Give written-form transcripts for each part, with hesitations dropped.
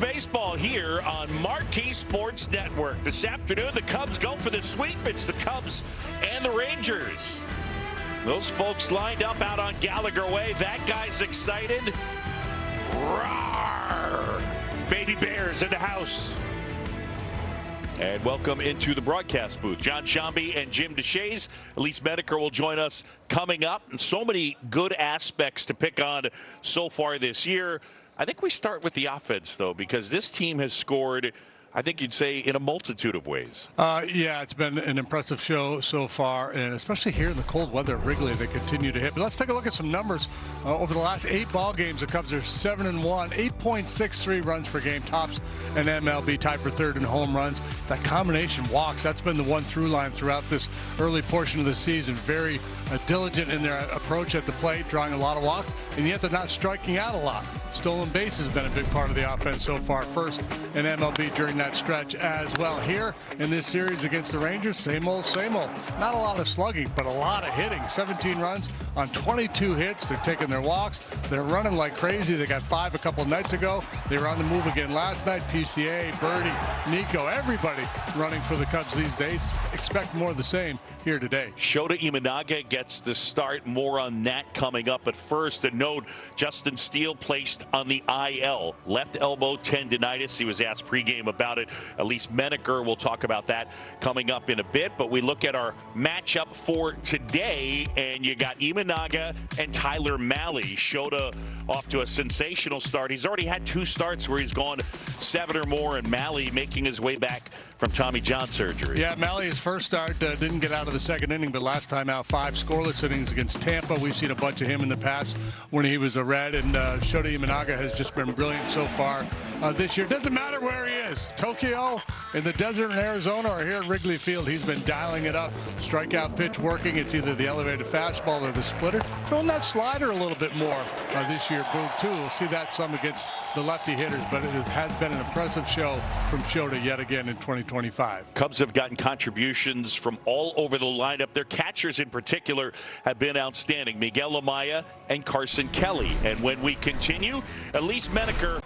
baseball here on Marquee Sports Network. This afternoon, the Cubs go for the sweep. It's the Cubs and the Rangers. Those folks lined up out on Gallagher Way. That guy's excited. Roar! Baby Bears in the house. And welcome into the broadcast booth. John Sciambi and Jim Deshaies. Elise Menaker will join us coming up. And so many good aspects to pick on so far this year. I think we start with the offense, though, because this team has scored, I think you'd say, in a multitude of ways. Yeah, it's been an impressive show so far, and especially here in the cold weather at Wrigley, they continue to hit. But let's take a look at some numbers. Over the last 8 ball games, the Cubs are 7-1, 8.63 runs per game, tops an MLB, tied for third in home runs. It's that combination walks. That's been the one through line throughout this early portion of the season. Very diligent in their approach at the plate, drawing a lot of walks, and yet they're not striking out a lot. Stolen base has been a big part of the offense so far. First in MLB during that stretch as well. Here in this series against the Rangers, same old, same old. Not a lot of slugging, but a lot of hitting. 17 runs on 22 hits. They're taking their walks. They're running like crazy. They got 5 a couple nights ago. They were on the move again last night. PCA, Birdie, Nico, everybody running for the Cubs these days. Expect more of the same here today. Shota Imanaga gets the start. More on that coming up. But first, a note, Justin Steele placed on the IL. Left elbow tendinitis. He was asked pregame about it. Elise Menaker will talk about that coming up in a bit. But we look at our matchup for today, and you got Imanaga and Tyler Mahle. Shota off to a sensational start. He's already had 2 starts where he's gone 7 or more, and Mahle making his way back from Tommy John surgery. Yeah, Mahle, his first start, didn't get out of the second inning, but last time out, 5 scoreless innings against Tampa. We've seen a bunch of him in the past when he was a Red, and Shota Imanaga has just been brilliant so far this year. Doesn't matter where he is, Tokyo, in the desert in Arizona, or here at Wrigley Field, he's been dialing it up. Strikeout pitch working. It's either the elevated fastball or the splitter. Throwing that slider a little bit more this year, Boog, too. We'll see that some against the lefty hitters, but it has been an impressive show from Shota yet again in 2025. Cubs have gotten contributions from all over the lineup. Their catchers in particular have been outstanding. Miguel Amaya and Carson Kelly. And when we continue, Elise Menaker.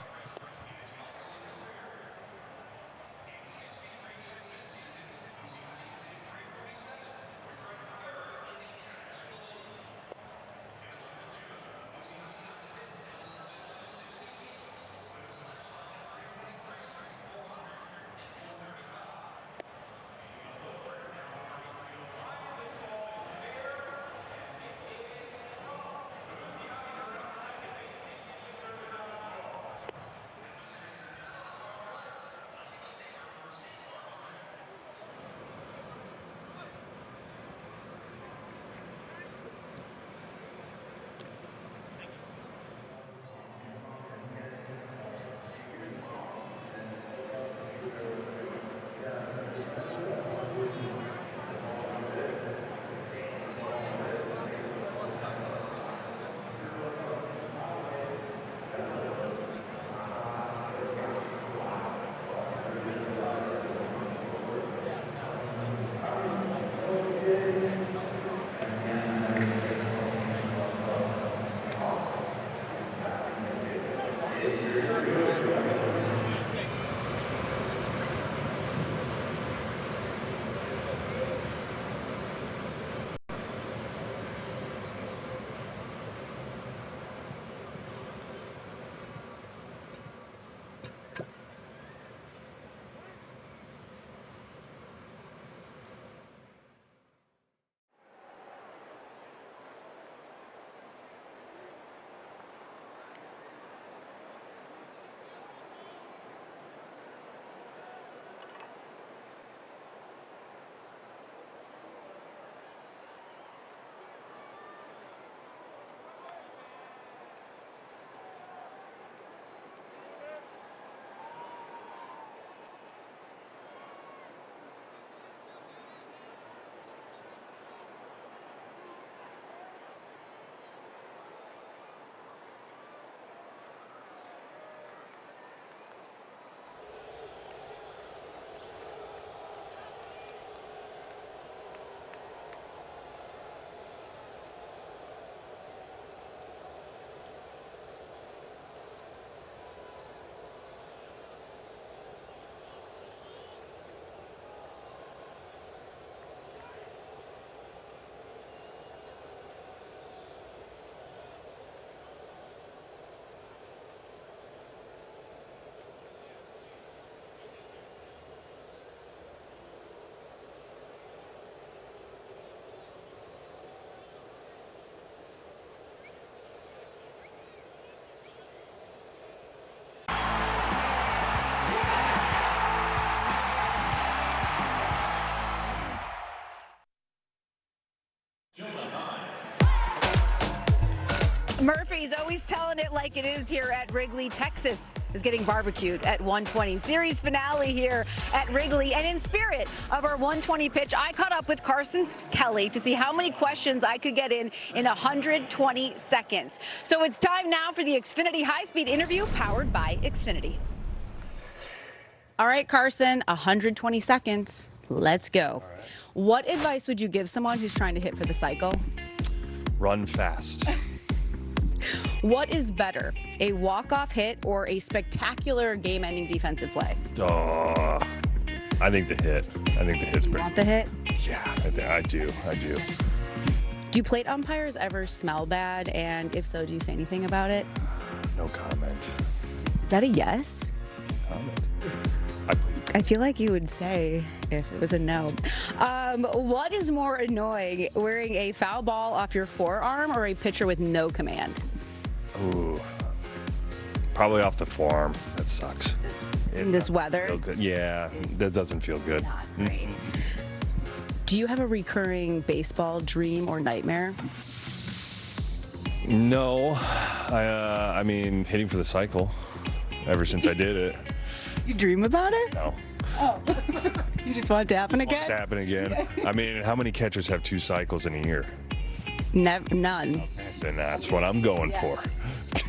Murphy's always telling it like it is here at Wrigley. Texas is getting barbecued at 120. Series finale here at Wrigley. And in spirit of our 120 pitch, I caught up with Carson Kelly to see how many questions I could get in 120 seconds. So it's time now for the Xfinity high-speed interview powered by Xfinity. All right, Carson, 120 seconds. Let's go. Right. What advice would you give someone who's trying to hit for the cycle? Run fast. What is better, a walk-off hit or a spectacular game-ending defensive play? Oh, I think the hit. I think the hit's pretty. Want the hit? Yeah, I do. Do plate umpires ever smell bad? And if so, do you say anything about it? No comment. Is that a yes? Comment. I feel like you would say if it was a no. What is more annoying, wearing a foul ball off your forearm or a pitcher with no command? Ooh, probably off the forearm. That sucks. In this weather? Feel good. Yeah, that doesn't feel good. Not great. Do you have a recurring baseball dream or nightmare? No, I mean hitting for the cycle. Ever since I did it. You dream about it? No. Oh, you just want it to happen again? Want it to happen again. I mean, how many catchers have 2 cycles in a year? None. Then that's what I'm going for.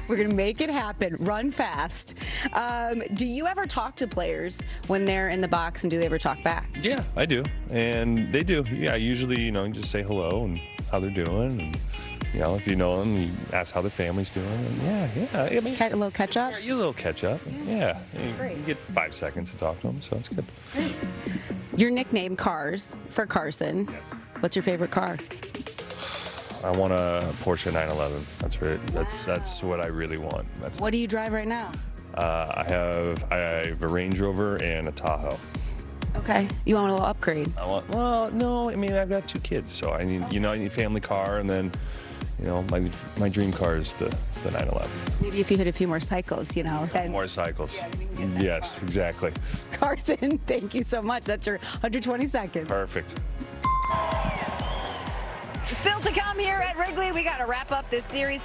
We're going to make it happen. Run fast. Do you ever talk to players when they're in the box, and do they ever talk back? Yeah, I do. And they do. Yeah, usually, just say hello and how they're doing. And, if you know them, you ask how their family's doing. And yeah. I mean, A little catch up? you a little catch up. Yeah. great. You get 5 seconds to talk to them, so it's good. Your nickname, Cars, for Carson. Yes. What's your favorite car? I want a Porsche 911. That's right. That's what I really want. What do you drive right now? I have a Range Rover and a Tahoe. Okay. You want a little upgrade? No, I mean, I've got 2 kids, so I need, I need a family car, and then, my dream car is the 911. Maybe if you hit a few more cycles, then. More cycles. Yes, exactly. Carson, thank you so much. That's your 120 seconds. Perfect. Still to come here at Wrigley, we got to wrap up this series.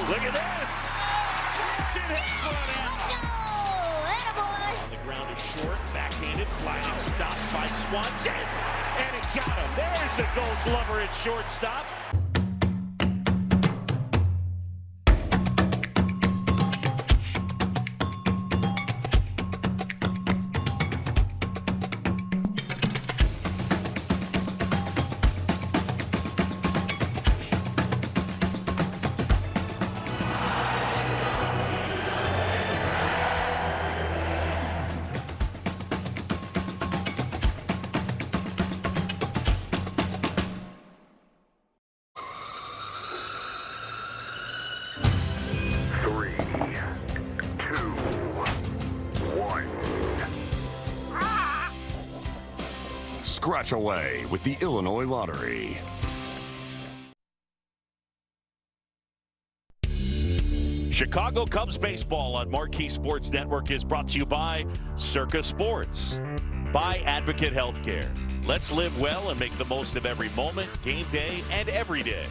Look at this. Swanson hits one out. Let's go. Attaboy. On the ground is short. Backhanded sliding stop by Swanson. And it got him. There's the Gold Glover at shortstop. Scratch away with the Illinois Lottery. Chicago Cubs baseball on Marquee Sports Network is brought to you by Circa Sports, by Advocate Healthcare. Let's live well and make the most of every moment, game day, and every day.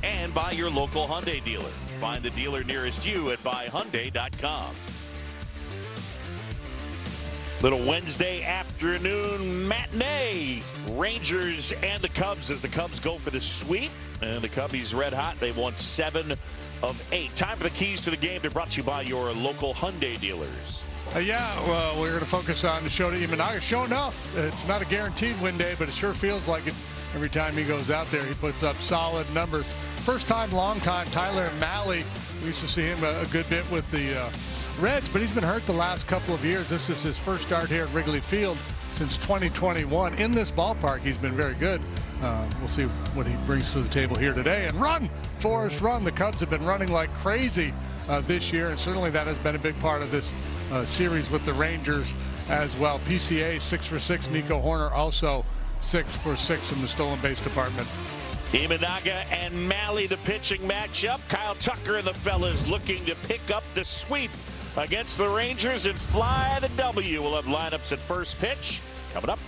And by your local Hyundai dealer. Find the dealer nearest you at buyhyundai.com. Little Wednesday afternoon matinee. Rangers and the Cubs as the Cubs go for the sweep. And the Cubbies red hot. They've won 7 of 8. Time for the keys to the game. They're brought to you by your local Hyundai dealers. Well, we're going to focus on the Shota Imanaga. Sure enough, it's not a guaranteed win day, but it sure feels like it every time he goes out there. He puts up solid numbers. First time, long time, Tyler Mahle. We used to see him a good bit with the Reds, but he's been hurt the last couple of years. This is his first start here at Wrigley Field since 2021. In this ballpark, he's been very good. We'll see what he brings to the table here today. And run, Forrest, run. The Cubs have been running like crazy this year, and certainly that has been a big part of this series with the Rangers as well. PCA 6 for 6. Nico Horner also 6 for 6 in the stolen base department. Imanaga and Mahle, the pitching matchup. Kyle Tucker and the fellas looking to pick up the sweep against the Rangers and fly the W. We'll have lineups at first pitch coming up.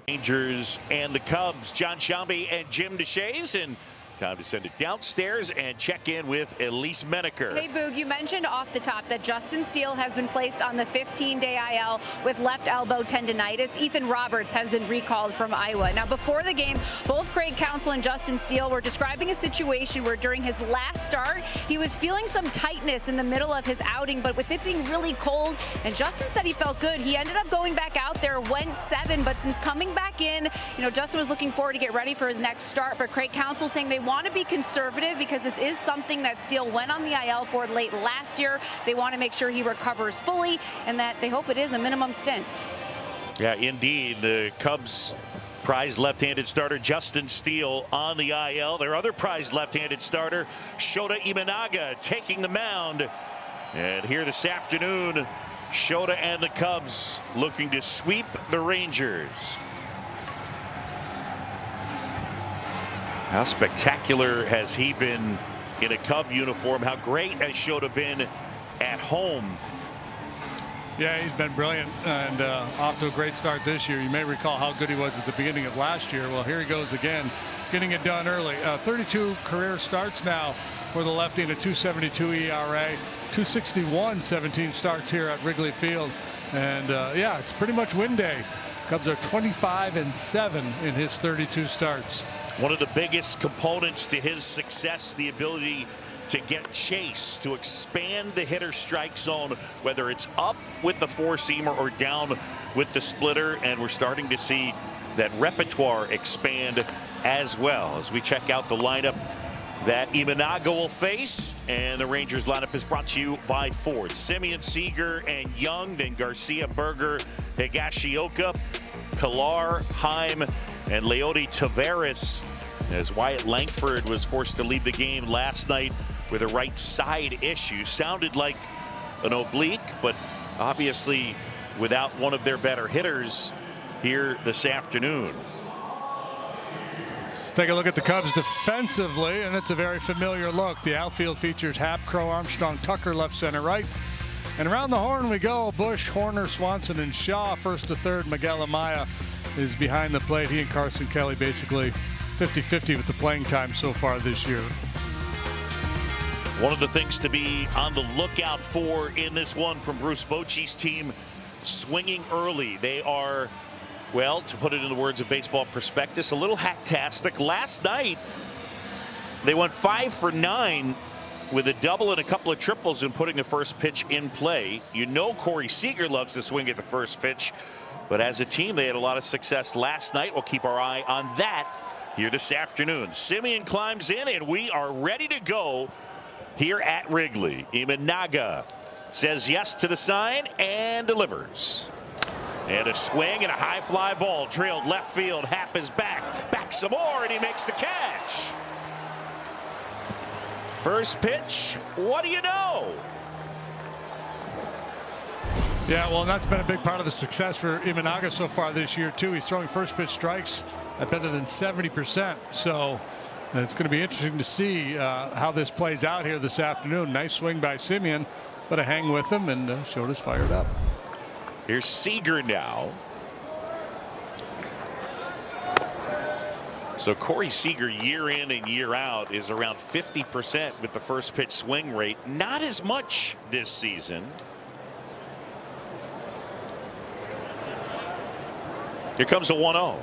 Rangers and the Cubs, John Shelby and Jim DeShays, and time to send it downstairs and check in with Elise Menaker. Hey, Boog, you mentioned off the top that Justin Steele has been placed on the 15-day IL with left elbow tendonitis. Ethan Roberts has been recalled from Iowa. Now, before the game, both Craig Counsell and Justin Steele were describing a situation where during his last start, he was feeling some tightness in the middle of his outing, but with it being really cold, and Justin said he felt good. He ended up going back out there, went 7, but since coming back in, Justin was looking forward to get ready for his next start, but Craig Counsell saying they want to be conservative because this is something that Steele went on the IL for late last year. They want to make sure he recovers fully and that they hope it is a minimum stint. Yeah, indeed. The Cubs prized left-handed starter Justin Steele on the IL. Their other prized left-handed starter, Shota Imanaga, taking the mound. And here this afternoon, Shota and the Cubs looking to sweep the Rangers. How spectacular has he been in a Cub uniform? How great has Shota been at home? Yeah, he's been brilliant and off to a great start this year. You may recall how good he was at the beginning of last year. Well, here he goes again, getting it done early. 32 career starts now for the lefty and a 2.72 ERA, 2.61 17 starts here at Wrigley Field. And yeah, it's pretty much win day. Cubs are 25-7 in his 32 starts. One of the biggest components to his success, the ability to get chase, to expand the hitter strike zone, whether it's up with the four-seamer or down with the splitter. And we're starting to see that repertoire expand as well as we check out the lineup that Imanaga will face. And the Rangers lineup is brought to you by Ford. Simeon, Seager, and Young, then Garcia, Berger, Higashioka, Pilar, Heim, and Leody Taveras, as Wyatt Langford was forced to leave the game last night with a right side issue. Sounded like an oblique, but obviously without one of their better hitters here this afternoon. Let's take a look at the Cubs defensively, and it's a very familiar look. The outfield features Happ, Crow, Armstrong, Tucker, left, center, right. And around the horn we go. Bush, Horner, Swanson, and Shaw. First to third, Miguel Amaya is behind the plate. He and Carson Kelly basically 50-50 with the playing time so far this year. One of the things to be on the lookout for in this one from Bruce Bochy's team, swinging early. They are, well, to put it in the words of Baseball Prospectus, a little hacktastic. Last night, they went 5 for 9 with a double and a couple of triples and putting the first pitch in play. You know Corey Seager loves to swing at the first pitch, but as a team, they had a lot of success last night. We'll keep our eye on that here this afternoon. Simeon climbs in, and we are ready to go here at Wrigley. Imanaga says yes to the sign and delivers. And a swing and a high fly ball trailed left field. Happ is back some more, and he makes the catch. First pitch, what do you know? Yeah, well, that's been a big part of the success for Imanaga so far this year, too. He's throwing first pitch strikes at better than 70%. So it's going to be interesting to see how this plays out here this afternoon. Nice swing by Simeon, but a hang with him, and Shota's fired up. Here's Seager now. So Corey Seager, year in and year out, is around 50% with the first pitch swing rate. Not as much this season. Here comes a 1-0.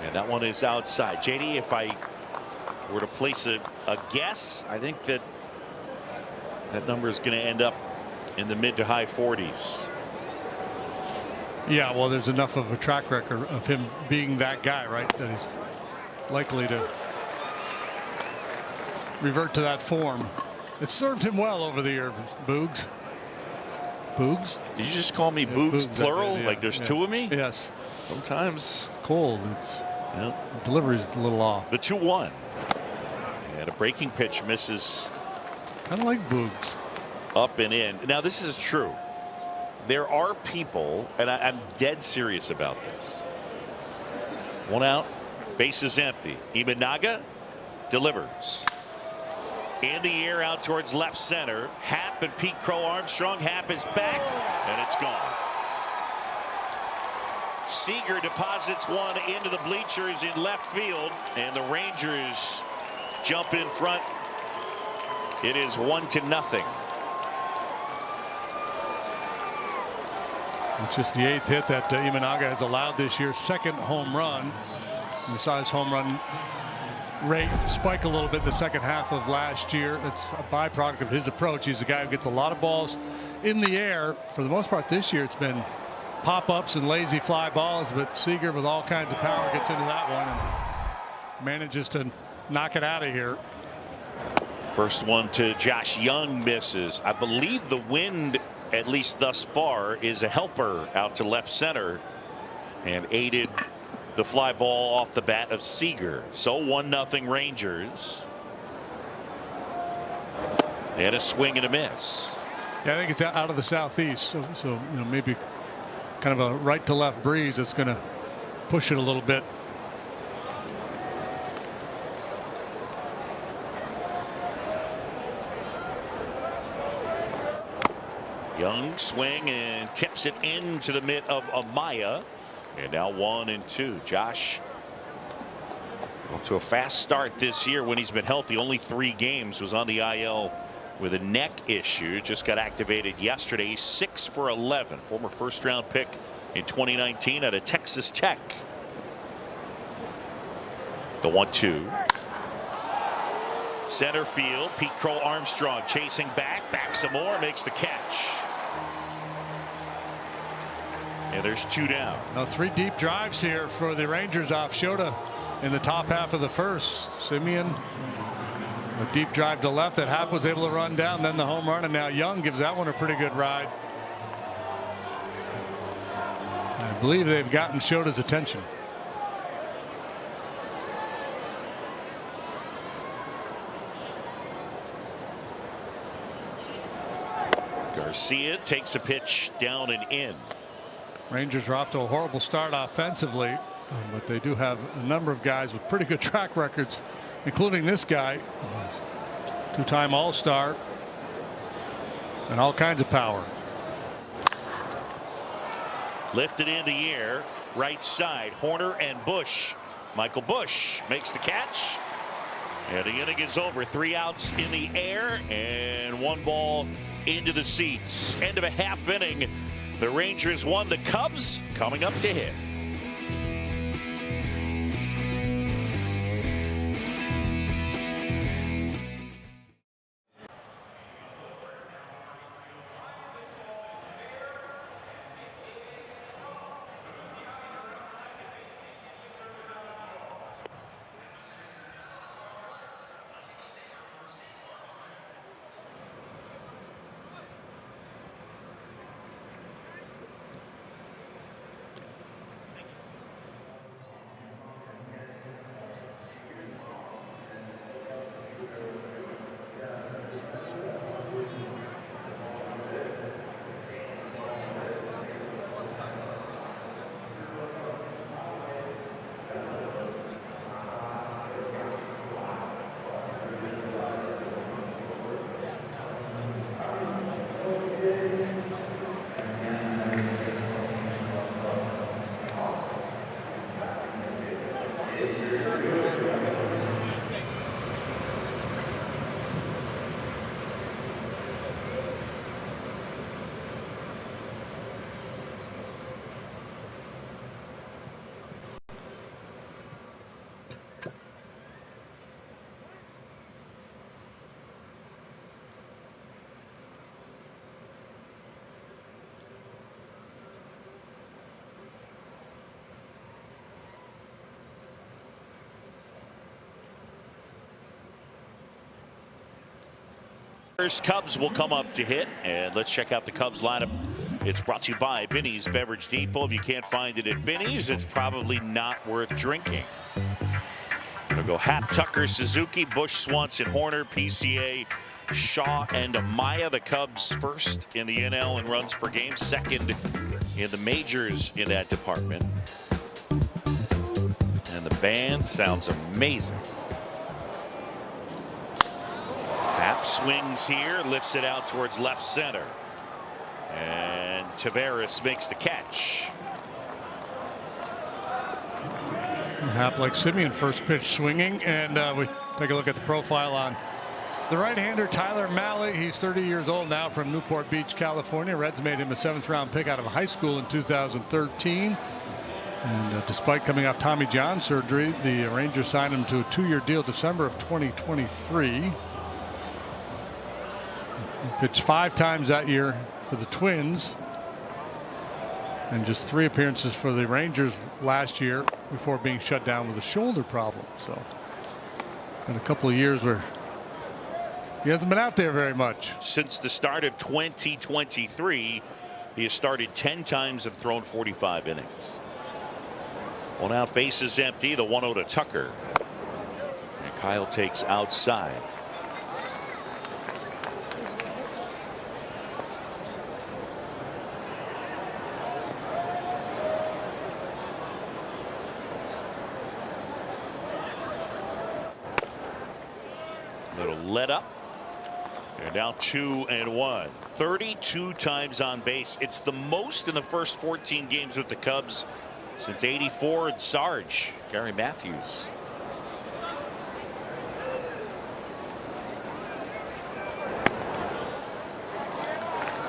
And that one is outside. JD, if I were to place a guess, I think that number is going to end up in the mid to high 40s. Yeah, well, there's enough of a track record of him being that guy, right, that he's likely to revert to that form. It served him well over the years, Boogs. Boogs? Did you just call me Boogs plural? Yeah, like there's two of me? Yes. Sometimes. It's cold. The delivery's a little off. The 2-1. And a breaking pitch misses. Kind of like Boogs. Up and in. Now this is true. There are people, and I'm dead serious about this. One out, base is empty. Imanaga delivers. In the air out towards left center. Happ and Pete Crow Armstrong. Happ is back, and it's gone. Seager deposits one into the bleachers in left field, and the Rangers jump in front. It is 1-0. It's just the 8th hit that Imanaga has allowed this year. Second home run. You saw his home run rate spike a little bit in the second half of last year. It's a byproduct of his approach. He's a guy who gets a lot of balls in the air. For the most part this year, it's been pop-ups and lazy fly balls, but Seager with all kinds of power gets into that one and manages to knock it out of here. First one to Josh Young misses. I believe the wind, at least thus far, is a helper out to left center and aided the fly ball off the bat of Seager. So 1-0 Rangers. And a swing and a miss. Yeah, I think it's out of the southeast, so you know, maybe kind of a right to left breeze that's going to push it a little bit. Young swing and tips it into the mitt of Amaya. And now 1-2. Josh off to a fast start this year when he's been healthy. Only 3 games. Was on the IL with a neck issue. Just got activated yesterday. He's 6 for 11. Former first-round pick in 2019 out of Texas Tech. The 1-2. Center field. Pete Crow Armstrong chasing back some more, makes the catch. And there's 2 down. Now 3 deep drives here for the Rangers off Shota in the top half of the first. Simeon, a deep drive to left that Happ was able to run down, then the home run, and now Young gives that one a pretty good ride. I believe they've gotten Shota's attention. Garcia takes a pitch down and in. Rangers are off to a horrible start offensively, but they do have a number of guys with pretty good track records, including this guy, 2-time All-Star, and all kinds of power. Lifted in the air, right side, Horner and Bush. Michael Bush makes the catch, and the inning is over. 3 outs in the air and 1 ball into the seats. End of a half inning. The Rangers won. The Cubs coming up to hit. First Cubs will come up to hit, and let's check out the Cubs lineup. It's brought to you by Binny's Beverage Depot. If you can't find it at Binny's, it's probably not worth drinking. We'll go Happ, Tucker, Suzuki, Bush, Swanson, Horner, PCA, Shaw, and Amaya. The Cubs first in the NL in runs per game, second in the majors in that department. And the band sounds amazing. Happ swings here, lifts it out towards left center. And Taveras makes the catch. Haplick. Simeon first pitch swinging, and we take a look at the profile on the right-hander Tyler Mahle. He's 30 years old now, from Newport Beach, California. Reds made him a 7th-round pick out of high school in 2013. And despite coming off Tommy John surgery, the Rangers signed him to a 2-year deal December of 2023. He pitched 5 times that year for the Twins, and just 3 appearances for the Rangers last year before being shut down with a shoulder problem. So, in a couple of years where he hasn't been out there very much. Since the start of 2023, he has started 10 times and thrown 45 innings. 1 out, bases empty. The 1-0 to Tucker. And Kyle takes outside. Little let up. They're now 2-1. 32 times on base. It's the most in the first 14 games with the Cubs since '84 and Sarge. Gary Matthews.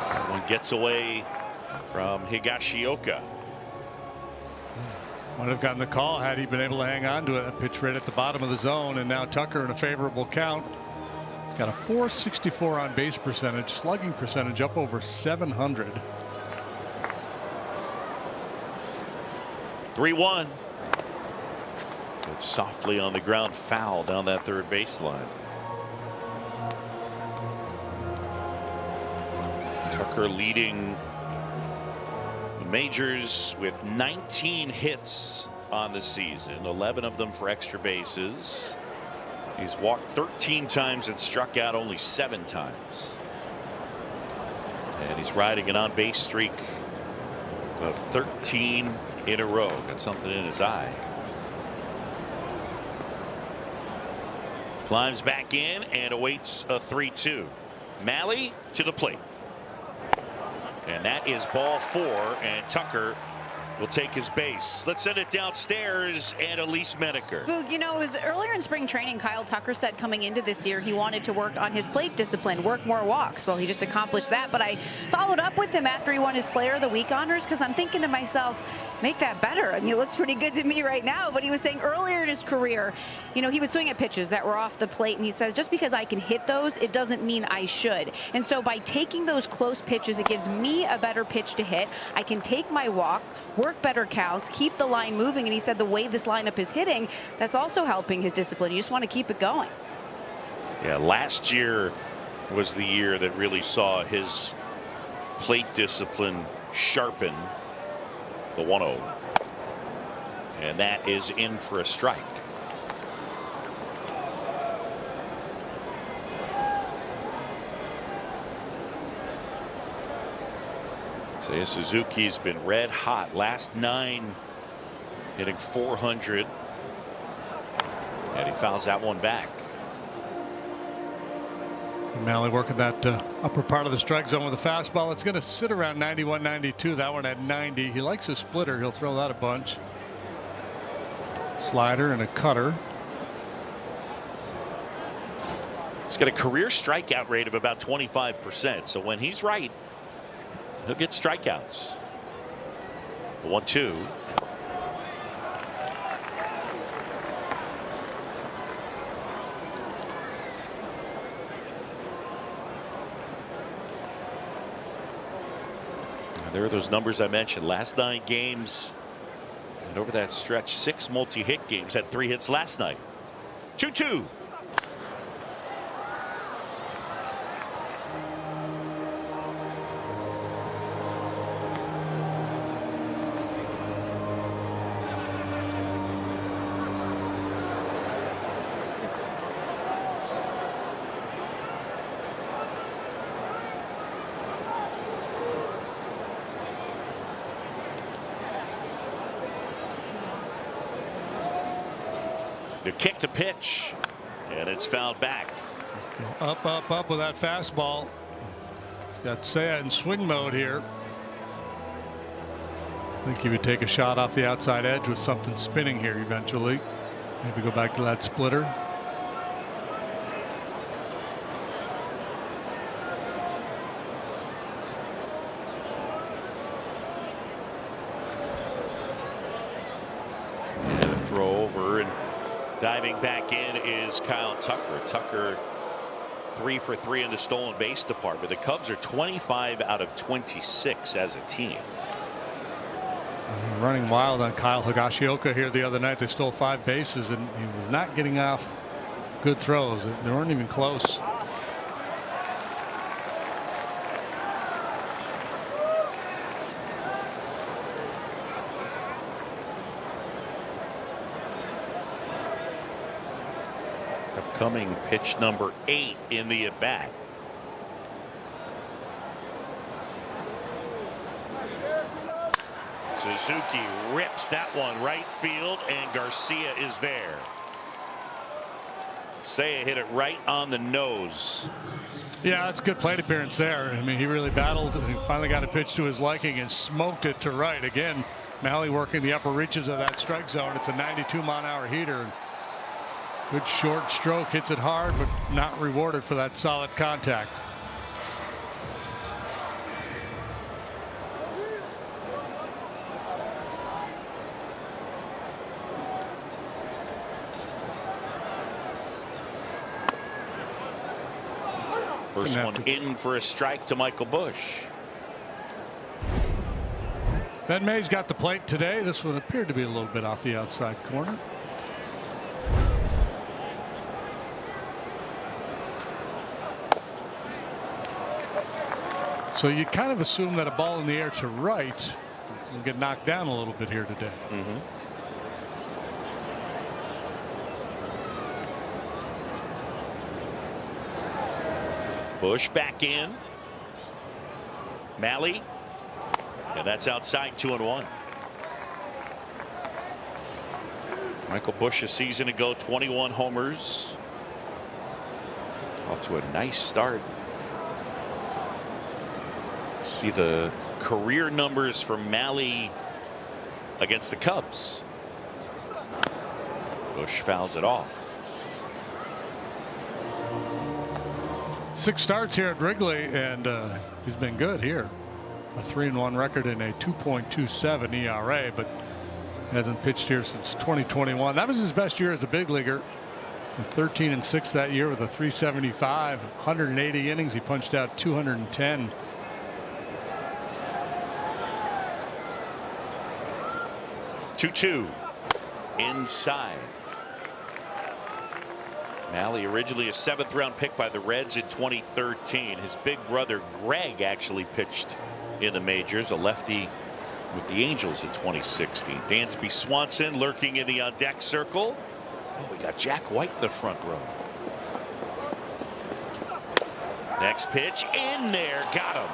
That one gets away from Higashioka. Might have gotten the call had he been able to hang on to it. A pitch right at the bottom of the zone, and now Tucker in a favorable count. He's got a .464 on base percentage, slugging percentage up over 700. 3-1. It's softly on the ground, foul down that third baseline. Tucker leading the majors with 19 hits on the season, 11 of them for extra bases. He's walked 13 times and struck out only 7 times. And he's riding an on-base streak of 13 in a row. Got something in his eye. Climbs back in and awaits a 3-2. Mahle to the plate. And that is ball 4, and Tucker will take his base. Let's send it downstairs, and Elise Menaker. Boog, you know, it was earlier in spring training, Kyle Tucker said coming into this year he wanted to work on his plate discipline, work more walks. Well, he just accomplished that, but I followed up with him after he won his Player of the Week honors, because I'm thinking to myself, make that better. I mean, it looks pretty good to me right now, but he was saying earlier in his career, you know, he would swing at pitches that were off the plate, and he says, just because I can hit those, it doesn't mean I should. And so by taking those close pitches, it gives me a better pitch to hit. I can take my walk, work better counts, keep the line moving. And he said the way this lineup is hitting, that's also helping his discipline. You just want to keep it going. Yeah, last year was the year that really saw his plate discipline sharpen. The 1-0. And that is in for a strike. Seiya Suzuki's been red hot. Last 9 hitting 400. And he fouls that one back. Mahle working that upper part of the strike zone with a fastball. It's going to sit around 91, 92. That one at 90. He likes a splitter. He'll throw that a bunch. Slider and a cutter. He's got a career strikeout rate of about 25%. So when he's right, he'll get strikeouts. The 1-2. There are those numbers I mentioned. Last 9 games, and over that stretch, 6 multi-hit games. Had 3 hits last night. 2-2. To kick the pitch, and it's fouled back. Up, up, up with that fastball. He's got Seiya in swing mode here. think he would take a shot off the outside edge with something spinning here eventually. Maybe go back to that splitter. And a throw over, and diving back in is Kyle Tucker. Tucker 3 for 3 in the stolen base department. The Cubs are 25 out of 26 as a team. Running wild on Kyle Higashioka here the other night. They stole 5 bases and he was not getting off good throws. They weren't even close. Upcoming pitch number 8 in the at bat. Suzuki rips that one right field, and Garcia is there. Seiya hit it right on the nose. Yeah, that's a good plate appearance there. I mean, he really battled and he finally got a pitch to his liking and smoked it to right. Again, Mahle working the upper reaches of that strike zone. It's a 92-mile-an-hour heater. Good short stroke, hits it hard, but not rewarded for that solid contact. First one in for a strike to Michael Busch. Ben May's got the plate today. This one appeared to be a little bit off the outside corner. So you kind of assume that a ball in the air to right will get knocked down a little bit here today. Busch back in. Mahle. And that's outside, 2-1. Michael Busch a season ago, 21 homers. Off to a nice start. See the career numbers for Mahle against the Cubs. Busch fouls it off. 6 starts here at Wrigley, and he's been good here. A 3-1 record and a 2.27 ERA, but hasn't pitched here since 2021. That was his best year as a big leaguer. 13-6 that year with a 375, 180 innings. He punched out 210. Two inside. Mahle originally a 7th-round pick by the Reds in 2013. His big brother Greg actually pitched in the majors, a lefty with the Angels in 2016. Dansby Swanson lurking in the on-deck circle. Oh, we got Jack White in the front row. Next pitch in there, got him.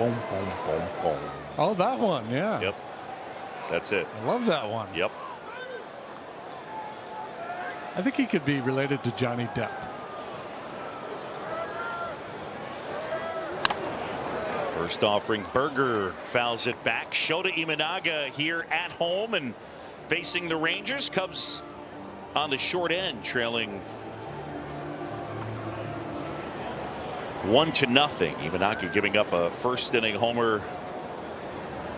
Boom, boom, boom, boom. Oh, that one, yeah. Yep. That's it. I love that one. Yep. I think he could be related to Johnny Depp. First offering, Berger fouls it back. Shota Imanaga here at home and facing the Rangers. Cubs on the short end, trailing 1-0. Imanaga giving up a first inning homer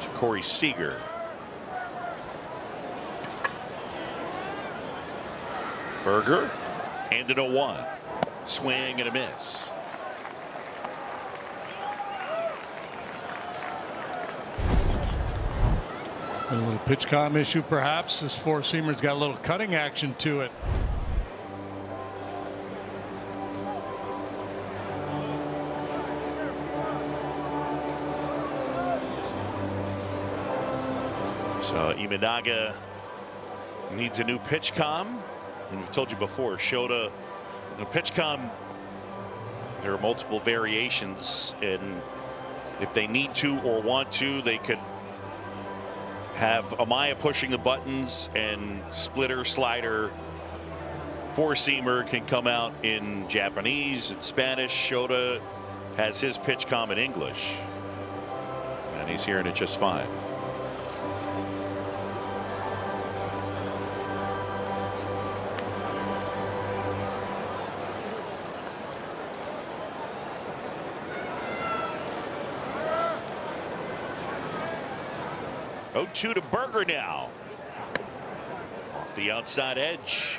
to Corey Seager. Berger, and a 1. Swing and a miss. A little pitch comm issue, perhaps. This four-seamer's got a little cutting action to it. So Imanaga needs a new pitch comm. And we've told you before, Shota, the pitch comm, there are multiple variations, and if they need to or want to, they could have Amaya pushing the buttons, and splitter, slider, four-seamer can come out in Japanese and Spanish. Shota has his pitch comm in English, and he's hearing it just fine. Oh, 2 to Berger now. Off the outside edge.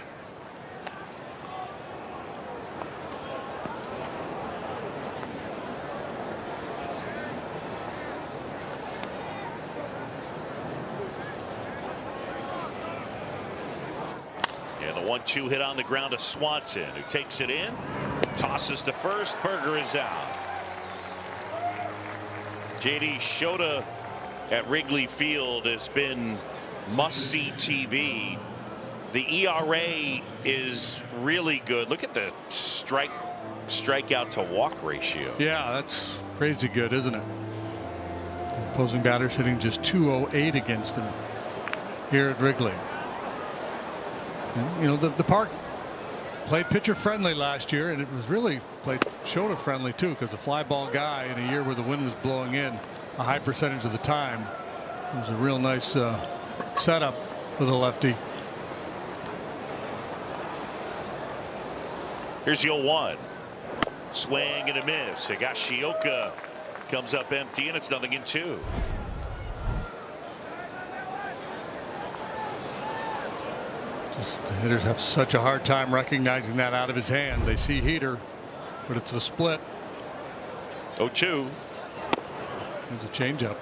And the 1-2 hit on the ground to Swanson, who takes it in, tosses to first. Berger is out. JD, Shota at Wrigley Field has been must-see TV. The ERA is really good. Look at the strikeout to walk ratio. Yeah, that's crazy good, isn't it? Opposing batters hitting just .208 against him here at Wrigley. And, you know, the park played pitcher friendly last year, and it was really played Shota friendly too, because a fly ball guy in a year where the wind was blowing in a high percentage of the time. It was a real nice setup for the lefty. Here's the 0-1. Swing and a miss. Higashioka comes up empty, and it's 0-2. Just the hitters have such a hard time recognizing that out of his hand. They see heater, but it's a split. 0-2. There's a changeup.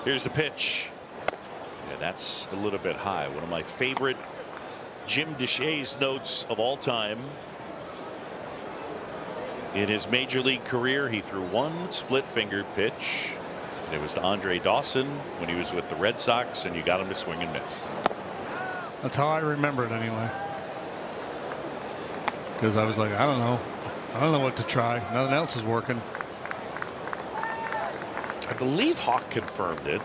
Here's the pitch. Yeah, that's a little bit high. One of my favorite Jim Deshaies notes of all time. In his major league career, he threw one split-fingered pitch. And it was to Andre Dawson when he was with the Red Sox, and you got him to swing and miss. That's how I remember it anyway. Because I was like, I don't know what to try. Nothing else is working. I believe Hawk confirmed it.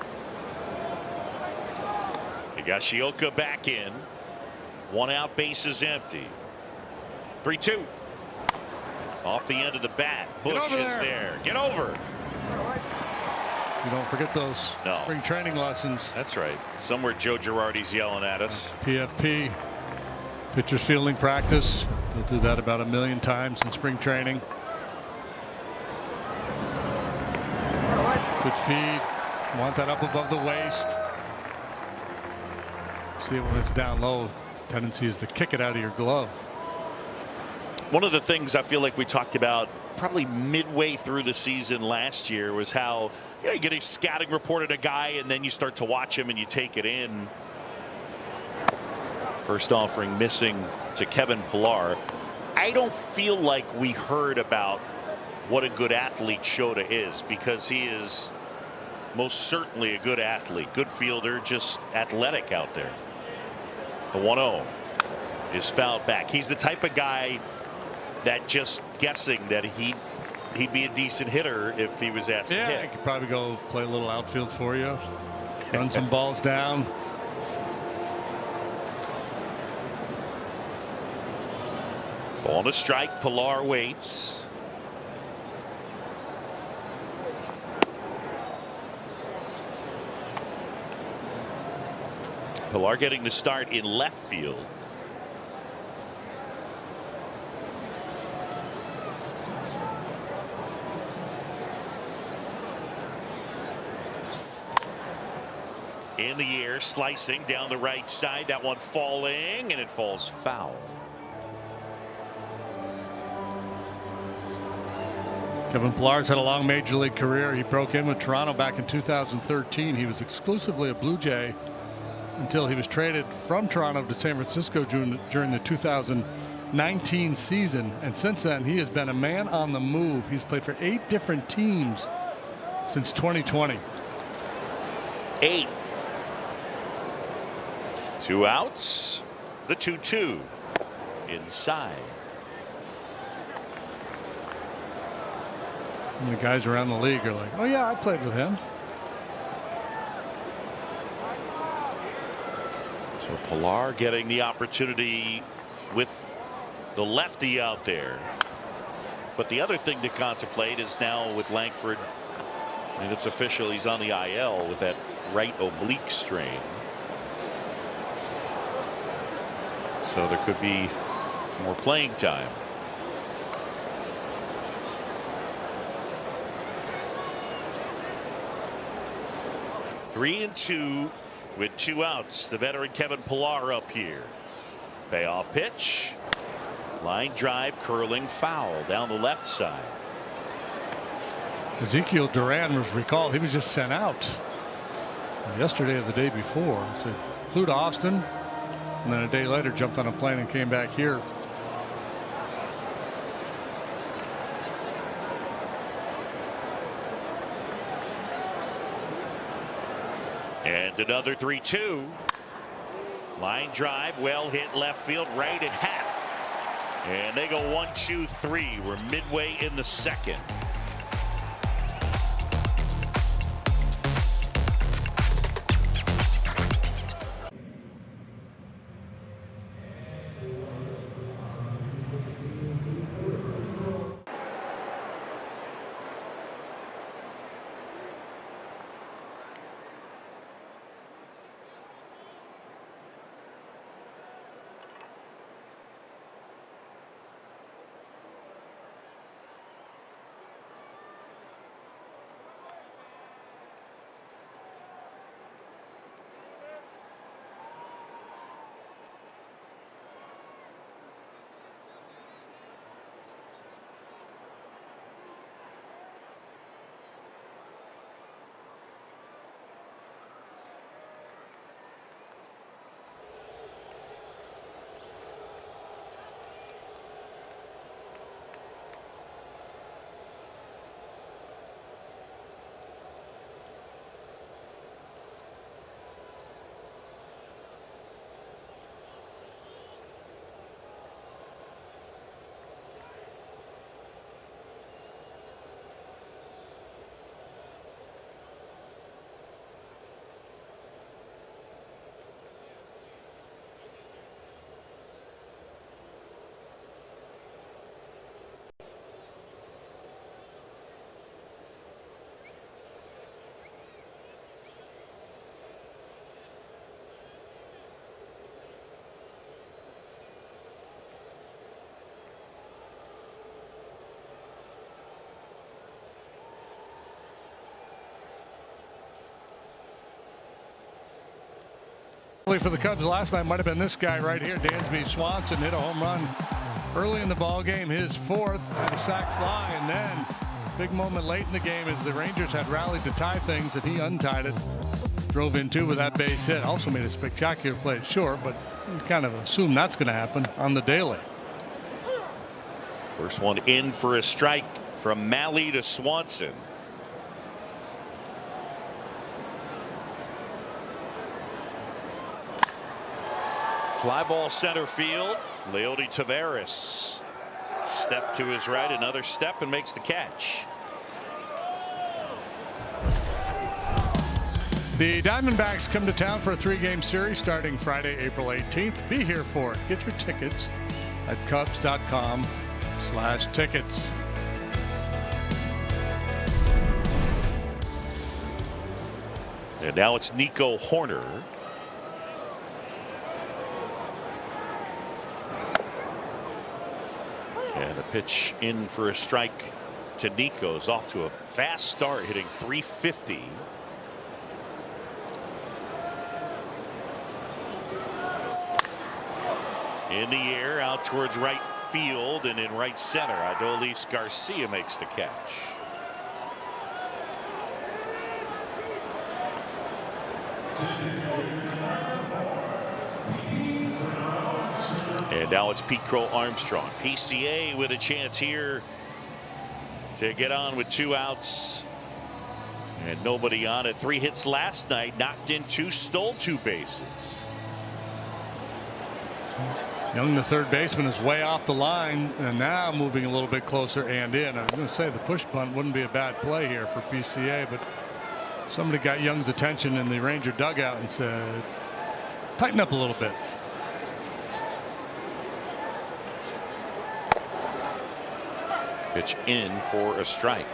Higashioka back in. 1 out, bases empty. 3-2. Off the end of the bat. Bush is there. Get over. You don't forget those spring training lessons. That's right. Somewhere Joe Girardi's yelling at us. PFP, pitcher's fielding practice. They'll do that about 1 million times in spring training. Good feed. Want that up above the waist. See it when it's down low. The tendency is to kick it out of your glove. One of the things I feel like we talked about probably midway through the season last year was how you get a scouting report at a guy, and then you start to watch him and you take it in. First offering missing to Kevin Pillar. I don't feel like we heard about what a good athlete Shota is, because he is most certainly a good athlete, good fielder, just athletic out there. The 1-0 is fouled back. He's the type of guy that just guessing that he'd be a decent hitter if he was asked to hit. Yeah, he could probably go play a little outfield for you, run some balls down. Ball to strike. Pilar waits. Pilar getting the start in left field. In the air, slicing down the right side. That one falling, and it falls foul. Kevin Pillar's had a long major league career. He broke in with Toronto back in 2013. He was exclusively a Blue Jay until he was traded from Toronto to San Francisco during the 2019 season. And since then, he has been a man on the move. He's played for 8 different teams since 2020. 8. 2 outs. The 2-2 inside. And the guys around the league are like, oh yeah, I played with him. So Pilar getting the opportunity with the lefty out there. But the other thing to contemplate is now with Langford, and it's official, he's on the IL with that right oblique strain. So there could be more playing time. Three and 2 with 2 outs. The veteran Kevin Pilar up here. Payoff pitch. Line drive, curling foul down the left side. Ezekiel Duran was recalled. He was just sent out yesterday or the day before. So he flew to Austin and then a day later jumped on a plane and came back here. And another 3-2. Line drive, well hit left field, right at hat. And they go 1-2-3. We're midway in the second. For the Cubs last night might have been this guy right here. Dansby Swanson hit a home run early in the ball game, his 4th, had a sac fly, and then big moment late in the game as the Rangers had rallied to tie things, and he untied it, drove in 2 with that base hit. Also made a spectacular play at short, but you kind of assume that's going to happen on the daily. First one in for a strike from Mahle to Swanson. Fly ball center field. Leody Taveras. Step to his right, another step, and makes the catch. The Diamondbacks come to town for a 3-game series starting Friday, April 18th. Be here for it. Get your tickets at Cubs.com/tickets. And now it's Nico Horner. And a pitch in for a strike to Nico. Is off to a fast start, hitting .350. In the air, out towards right field, and in right center, Adolis Garcia makes the catch. And now it's Pete Crow Armstrong. PCA with a chance here to get on with 2 outs. And nobody on it. 3 hits last night, knocked in 2, stole 2 bases. Young, the third baseman, is way off the line and now moving a little bit closer and in. I was going to say the push bunt wouldn't be a bad play here for PCA, but somebody got Young's attention in the Ranger dugout and said, tighten up a little bit. Pitch in for a strike.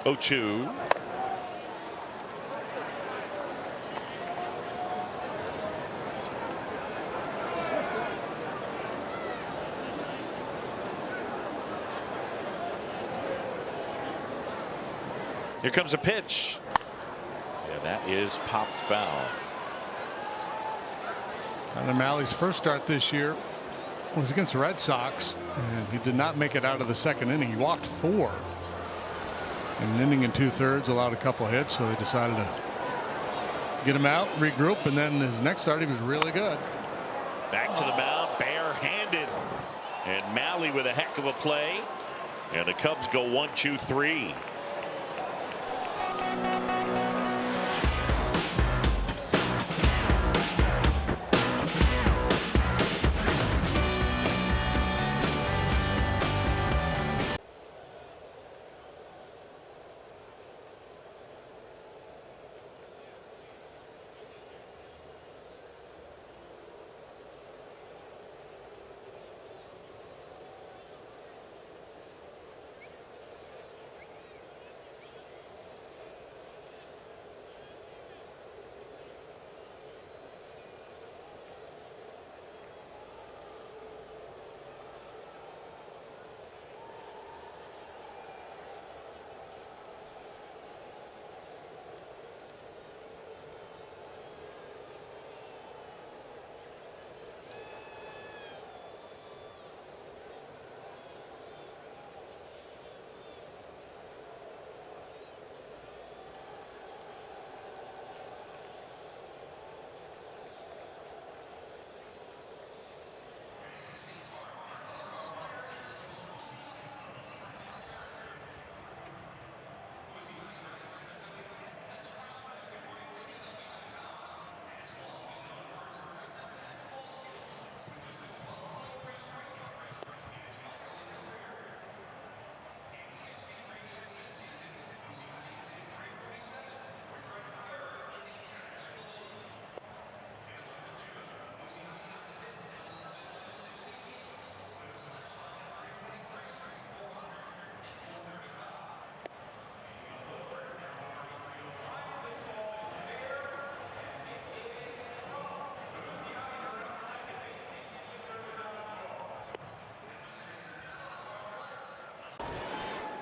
Oh, 2. Here comes a pitch. And that is popped foul. Tyler Mahle's first start this year was against the Red Sox, and he did not make it out of the second inning. He walked 4. An inning and 2/3, allowed a couple hits, so they decided to get him out, regroup, and then his next start he was really good. Back to the mound, barehanded, and Mahle with a heck of a play, and the Cubs go 1-2-3.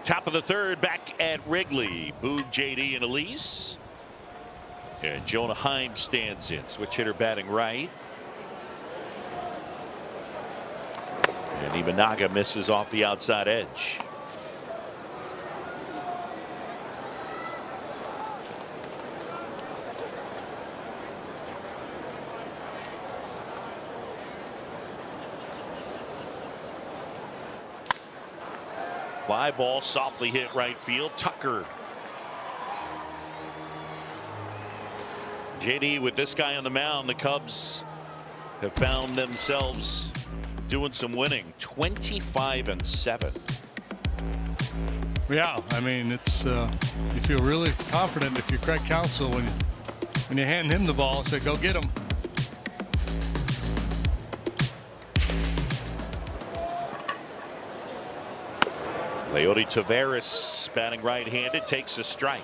Top of the third, back at Wrigley. Boog, JD, and Elise. And Jonah Heim stands in. Switch hitter batting right. And Imanaga misses off the outside edge. Fly ball softly hit right field. Tucker. JD, with this guy on the mound, the Cubs have found themselves doing some winning. 25-7. Yeah, I mean, it's you feel really confident if you're Craig Counsell when you hand him the ball, say go get him. Leody Taveras, batting right-handed, takes a strike.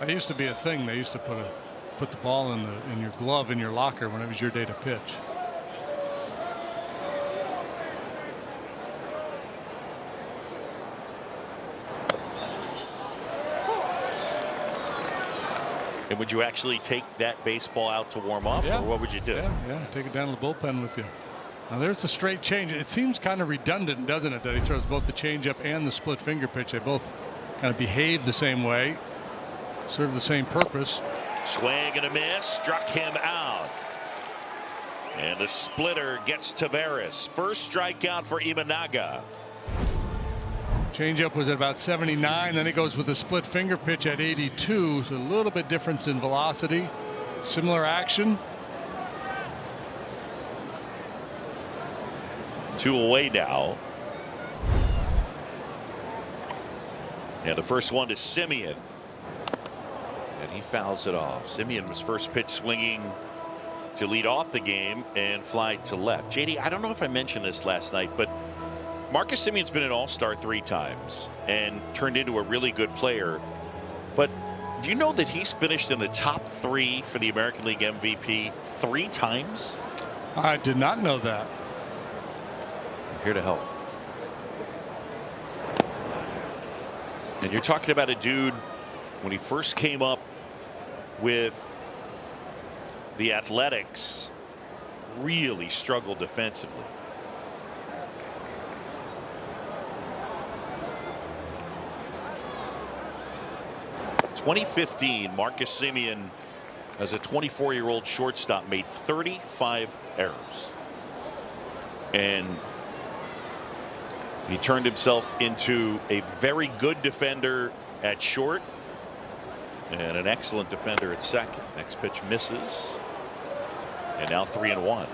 That used to be a thing. They used to put the ball in your glove in your locker when it was your day to pitch. And would you actually take that baseball out to warm up, Yeah. or what would you do? Yeah, take it down to the bullpen with you. Now there's the straight change. It seems kind of redundant, doesn't it, that he throws both the changeup and the split finger pitch. They both kind of behave the same way, serve the same purpose. Swing and a miss, struck him out. And the splitter gets Taveras. First strikeout for Imanaga. Changeup was at about 79. Then it goes with a split finger pitch at 82. So a little bit difference in velocity. Similar action. 2 away now. And the first one to Simeon. And he fouls it off. Simeon was first pitch swinging to lead off the game and fly to left. JD, I don't know if I mentioned this last night, but Marcus Simeon's been an all-star 3 times and turned into a really good player. But do you know that he's finished in the top 3 for the American League MVP 3 times? I did not know that. I'm here to help. And you're talking about a dude when he first came up with the Athletics, really struggled defensively. In 2015, Marcus Simeon, as a 24-year-old shortstop, made 35 errors. And he turned himself into a very good defender at short and an excellent defender at second. Next pitch misses. And now 3-1.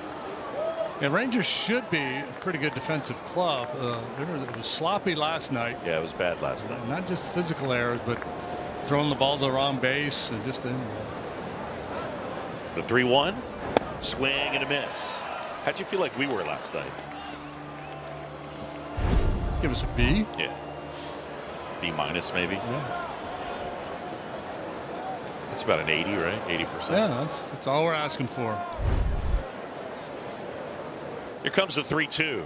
Yeah, Rangers should be a pretty good defensive club. It was sloppy last night. Yeah, it was bad last night. Not just physical errors, but throwing the ball to the wrong base and just in. The 3-1, swing and a miss. How'd you feel like we were last night? Give us a B. Yeah. B minus maybe. Yeah, That's about an 80, right? 80%. yeah, that's all we're asking for. Here comes the 3-2.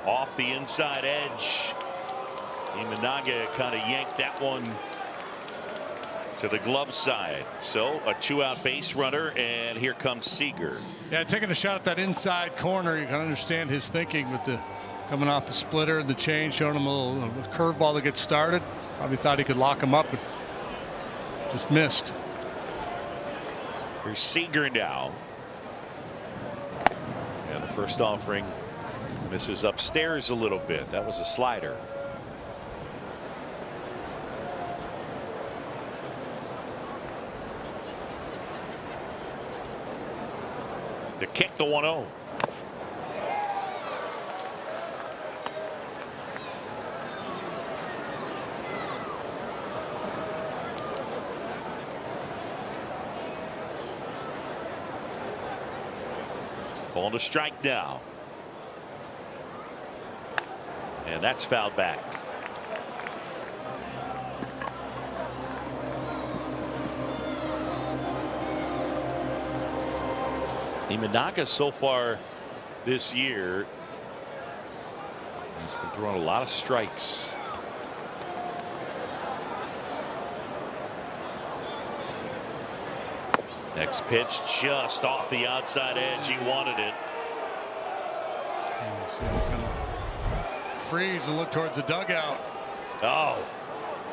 Off the inside edge. Imanaga kind of yanked that one to the glove side. So a 2-out base runner, and here comes Seager. Yeah, taking a shot at that inside corner. You can understand his thinking with the coming off the splitter and the change, showing him a little curveball to get started. Probably thought he could lock him up, but just missed. Here's Seager now. And the first offering misses upstairs a little bit. That was a slider. To kick the 1-0. Ball to strike now. And that's fouled back. Imanaga so far this year has been throwing a lot of strikes. Next pitch just off the outside edge. He wanted it. So kind of freeze and look towards the dugout. Oh,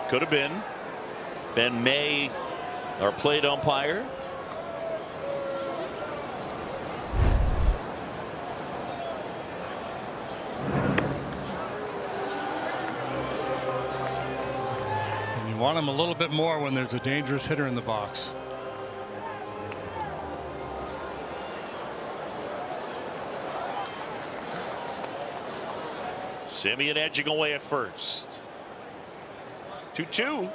could have been. Ben May, our plate umpire. want him a little bit more when there's a dangerous hitter in the box. Simeon edging away at first. 2-2.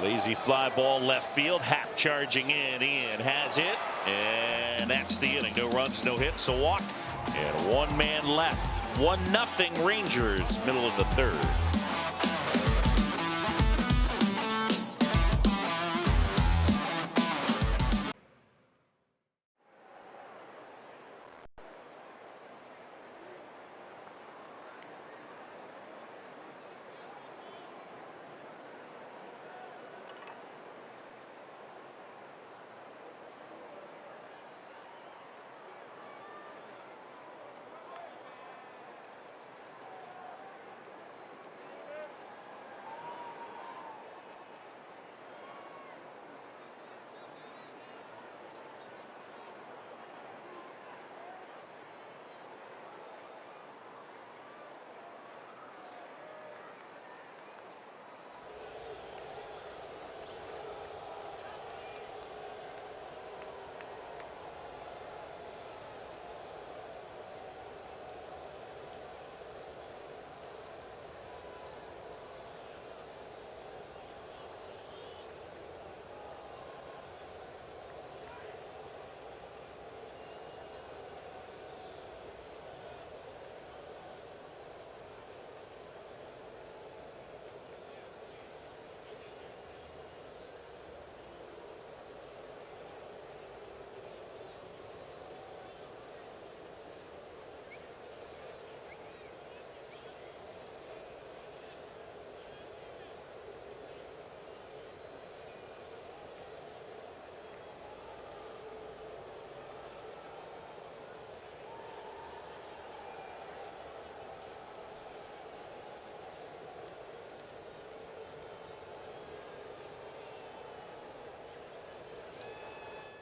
Lazy fly ball left field. Happ charging in. Ian has it. And that's the inning. No runs, no hits, a walk. And one man left. 1-0 Rangers, middle of the third.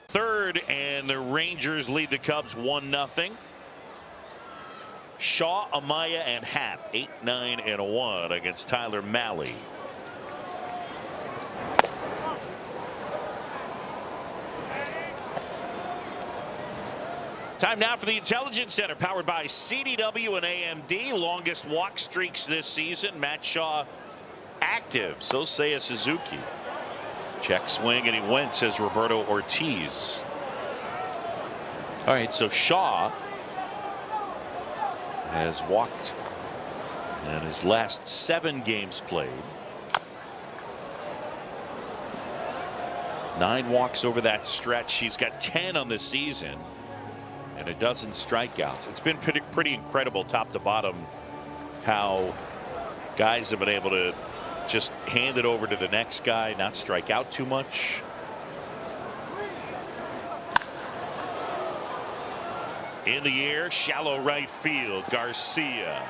Third, and the Rangers lead the Cubs 1-0. Shaw, Amaya, and Happ, 8, 9, and a 1 against Tyler Mahle. Time now for the Intelligence Center, powered by CDW and AMD. Longest walk streaks this season. Matt Shaw active, so Seiya Suzuki. Check swing, and he went, says Roberto Ortiz. All right, so Shaw has walked in his last 7 games played. 9 walks over that stretch. He's got 10 on the season and a dozen strikeouts. It's been pretty incredible top to bottom how guys have been able to just hand it over to the next guy, not strike out too much. In the air, shallow right field, Garcia.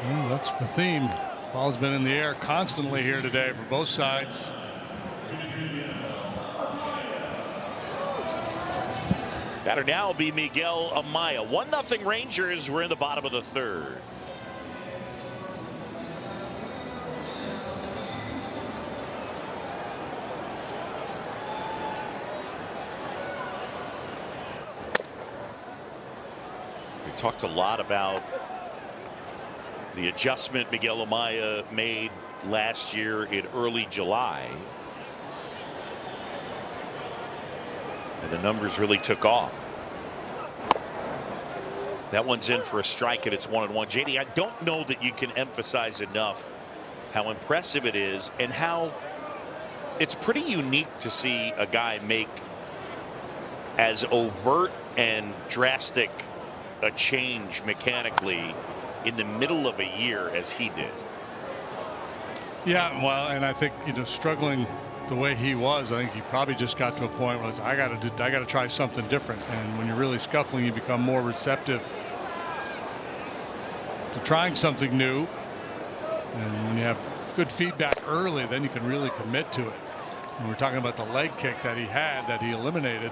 Well, that's the theme. Ball's been in the air constantly here today for both sides. Batter now will be Miguel Amaya. 1-0 Rangers. We're in the bottom of the third. We talked a lot about the adjustment Miguel Amaya made last year in early July. And the numbers really took off. That one's in for a strike, and it's 1-1. JD, I don't know that you can emphasize enough how impressive it is and how it's pretty unique to see a guy make as overt and drastic a change mechanically in the middle of a year as he did. Yeah, well, and I think, struggling the way he was, I think he probably just got to a point where I got to try something different. And when you're really scuffling, you become more receptive to trying something new. And when you have good feedback early, then you can really commit to it. And we're talking about the leg kick that he had that he eliminated.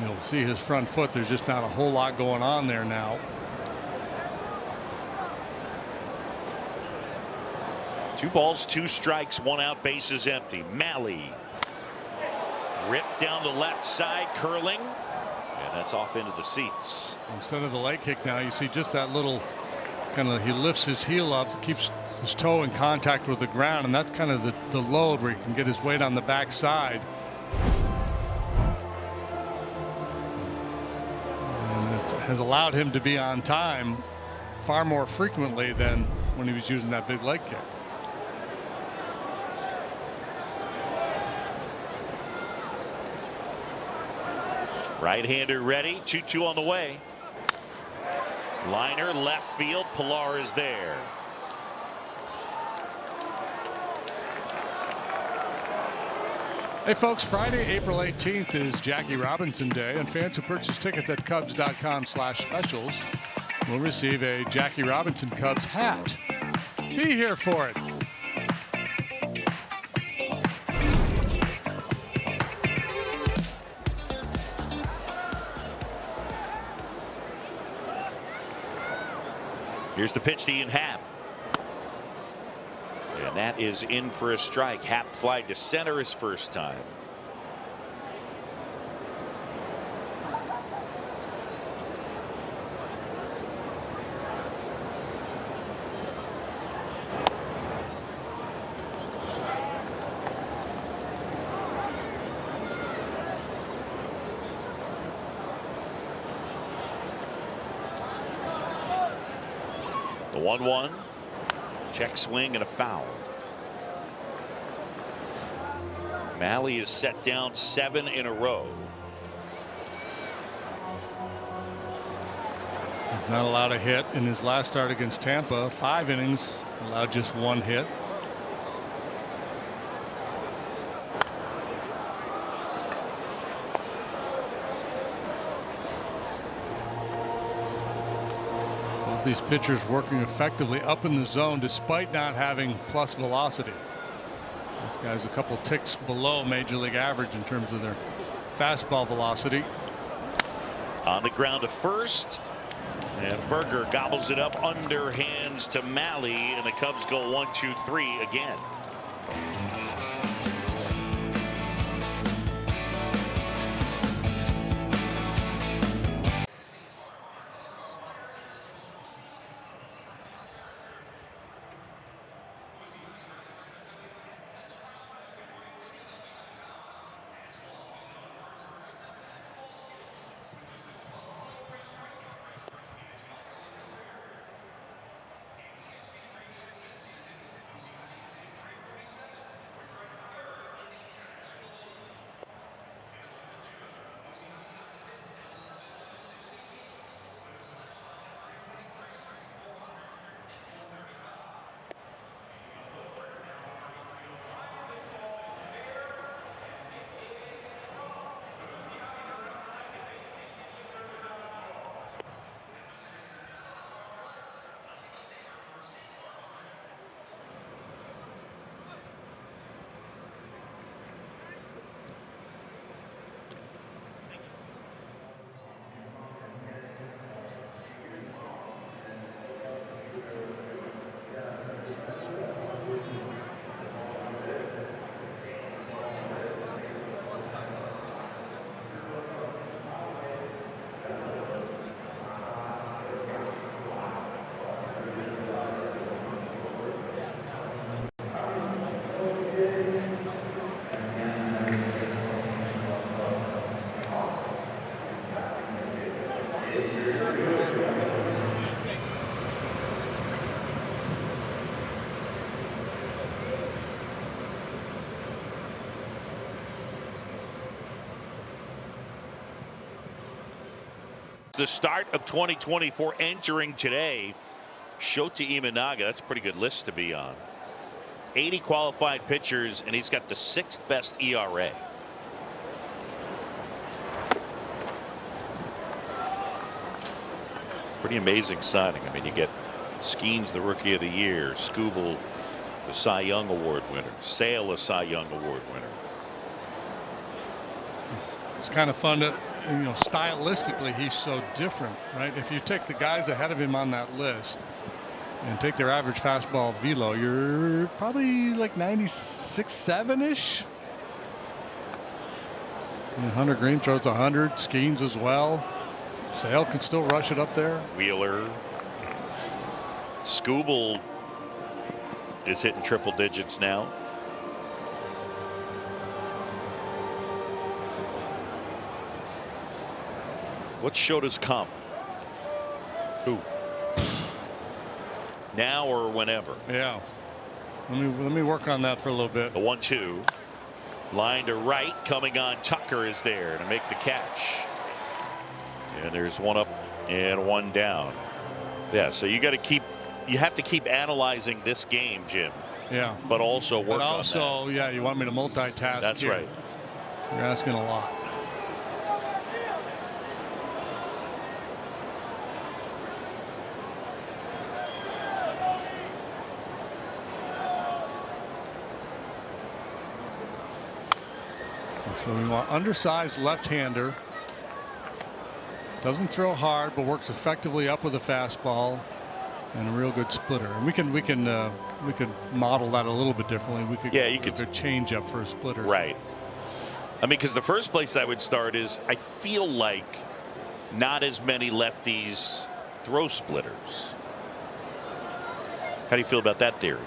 You'll see his front foot. There's just not a whole lot going on there now. 2 balls, 2 strikes, 1 out, bases empty. Mahle ripped down the left side, curling, and that's off into the seats. Instead of the leg kick now, you see just that little kind of, he lifts his heel up, keeps his toe in contact with the ground, and that's kind of the load where he can get his weight on the backside. And it has allowed him to be on time far more frequently than when he was using that big leg kick. Right-hander ready, 2-2 on the way. Liner left field, Pilar is there. Hey folks, Friday, April 18th is Jackie Robinson Day, and fans who purchase tickets at Cubs.com/specials will receive a Jackie Robinson Cubs hat. Be here for it. Here's the pitch to Ian Happ. And that is in for a strike. Happ flied to center his first time. The 1-1. Check swing and a foul. Mahle is set down 7 in a row. He's not allowed a hit in his last start against Tampa. 5 innings, allowed just 1 hit. These pitchers working effectively up in the zone despite not having plus velocity. This guy's a couple ticks below major league average in terms of their fastball velocity. On the ground to first, and Berger gobbles it up, underhands to Mahle, and the Cubs go 1-2-3 again. The start of 2024 entering today. Shota Imanaga, that's a pretty good list to be on. 80 qualified pitchers, and he's got the 6th best ERA. Pretty amazing signing. I mean, you get Skeens, the Rookie of the Year, Skubal, the Cy Young Award winner, Sale, a Cy Young Award winner. It's kind of fun to, you know, stylistically he's so different, right? If you take the guys ahead of him on that list, and take their average fastball velo, you're probably like 96.7-ish. Hunter Green throws 100, Skeens as well. Sale can still rush it up there. Wheeler. Skubal is hitting triple digits now. What's Shota's comp? Who? Now or whenever? Yeah. Let me work on that for a little bit. The 1-2. Line to right, coming on. Tucker is there to make the catch. And there's one up and one down. Yeah, so you have to keep analyzing this game, Jim. Yeah. But also work But also, on that. yeah, you want me to multitask. That's here. right. You're asking a lot. So we want undersized left-hander. Doesn't throw hard, but works effectively up with a fastball and a real good splitter. And we can model that a little bit differently. We could you could change up for a splitter. Right. I mean, because the first place I would start is I feel like not as many lefties throw splitters. How do you feel about that theory?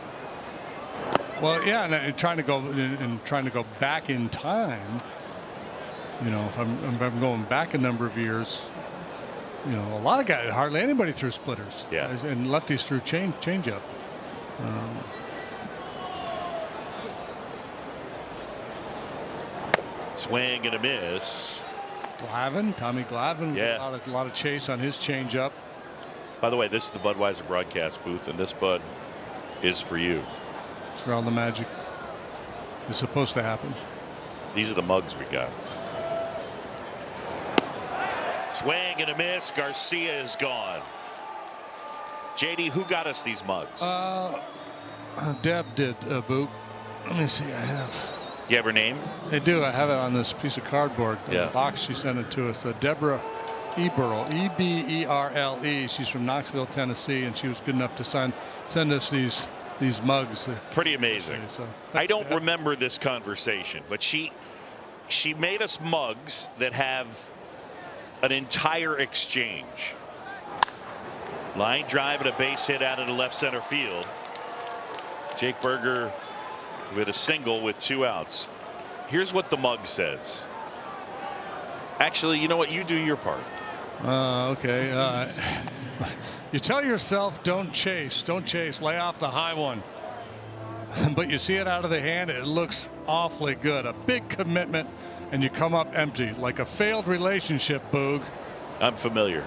Well, yeah, and trying to go back in time. You know, if I'm going back a number of years, you know, a lot of guys, hardly anybody threw splitters. Yeah. And lefties threw changeup. Swing and a miss. Tommy Glavine. Yeah. A lot of chase on his changeup. By the way, this is the Budweiser broadcast booth, and this Bud is for you. It's where all the magic is supposed to happen. These are the mugs we got. Swing and a miss. Garcia is gone. JD, who got us these mugs? Deb did, Boop. Let me see. I have. You have her name? I do. I have it on this piece of cardboard. In Yeah. the box she sent it to us. Deborah Eberle, Eberle. She's from Knoxville, Tennessee, and she was good enough to send us these mugs. Pretty amazing. So, I don't remember this conversation, but she made us mugs that have an entire exchange. Line drive and a base hit out of the left center field. Jake Burger with a single with 2 outs. Here's what the mug says. Actually, you know what? You do your part. Okay. You tell yourself don't chase, lay off the high one. But you see it out of the hand, it looks awfully good. A big commitment, and you come up empty, like a failed relationship, Boog. I'm familiar.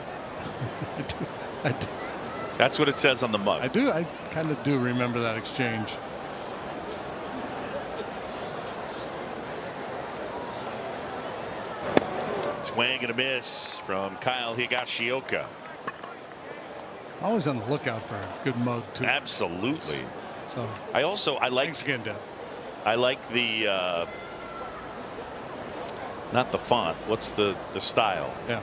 I do. That's what it says on the mug. I kind of do remember that exchange. Swing and a miss from Kyle Higashioka. Always on the lookout for a good mug, too. Absolutely. So I like. thanks again, Deb. I like the not the font. What's the style? Yeah.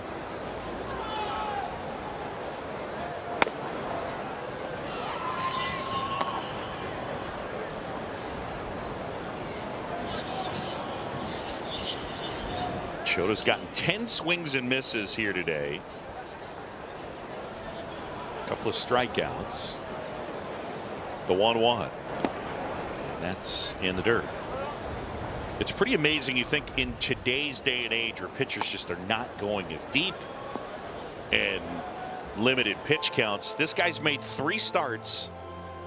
Shota's gotten 10 swings and misses here today. A couple of strikeouts. The 1-1. That's in the dirt. It's pretty amazing. You think in today's day and age where pitchers just are not going as deep and limited pitch counts. This guy's made 3 starts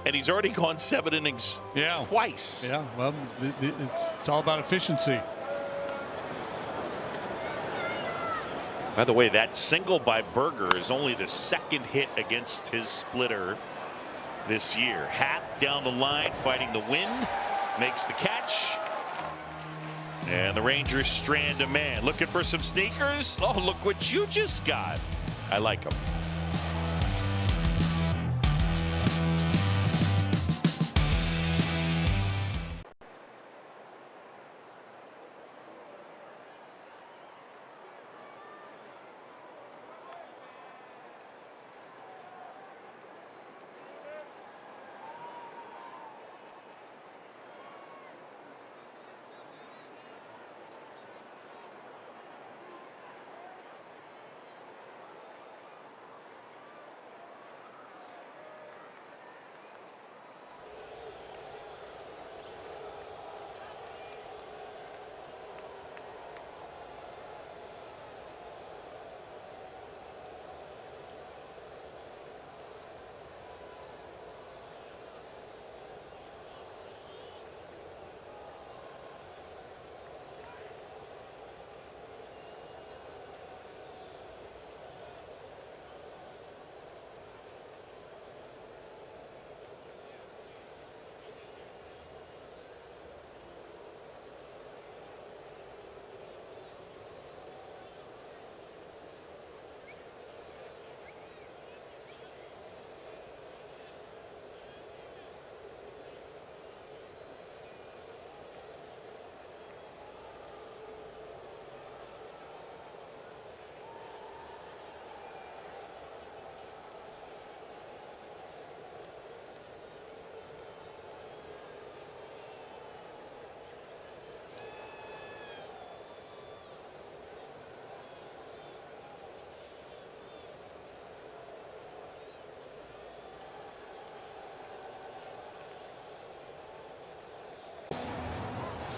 and he's already gone 7 innings twice. Yeah, well, it's all about efficiency. By the way, that single by Burger is only the 2nd hit against his splitter this year. Happ down the line fighting the wind, makes the catch. And the Rangers strand a man. Looking for some sneakers? Oh, look what you just got. I like them.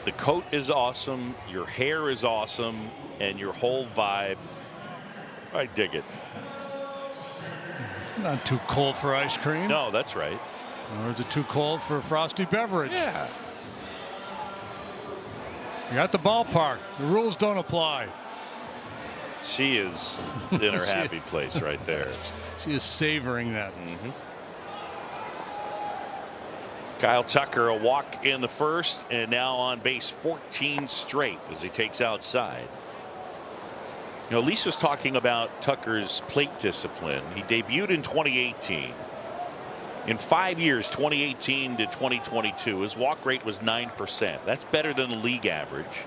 The coat is awesome, your hair is awesome, and your whole vibe, I dig it. Not too cold for ice cream. No, that's right. Or is it too cold for a frosty beverage? Yeah. You're at the ballpark. The rules don't apply. She is in her happy place right there. She is savoring that. Kyle Tucker, a walk in the first, and now on base 14 straight as he takes outside. You know, Lisa was talking about Tucker's plate discipline. He debuted in 2018. In 5 years, 2018 to 2022, his walk rate was 9%. That's better than the league average.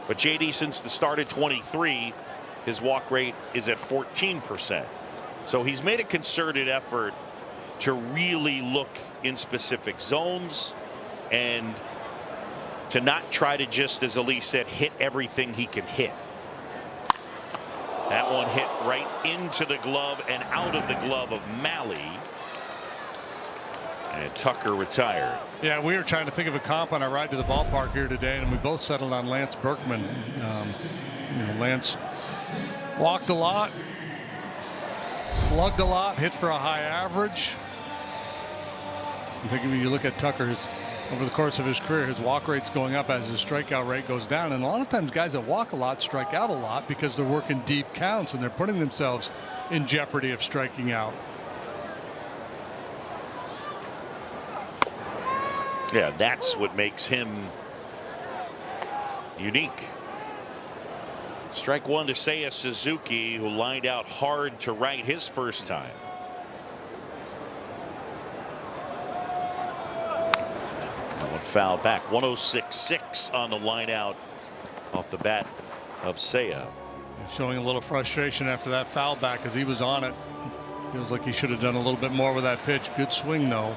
But JD, since the start of 23, his walk rate is at 14%. So he's made a concerted effort to really look in specific zones and to not try to just, as Elise said, hit everything he can hit. That one hit right into the glove and out of the glove of Mahle. And Tucker retired. Yeah, we were trying to think of a comp on our ride to the ballpark here today, and we both settled on Lance Berkman. Lance walked a lot, slugged a lot, hit for a high average. I think when you look at Tucker, over the course of his career, his walk rate's going up as his strikeout rate goes down. And a lot of times guys that walk a lot strike out a lot because they're working deep counts and they're putting themselves in jeopardy of striking out. Yeah, that's what makes him unique. Strike one to Seiya Suzuki, who lined out hard to right his first time. Foul back. 106.6 on the line out off the bat of Seiya. Showing a little frustration after that foul back because he was on it. Feels like he should have done a little bit more with that pitch. Good swing though.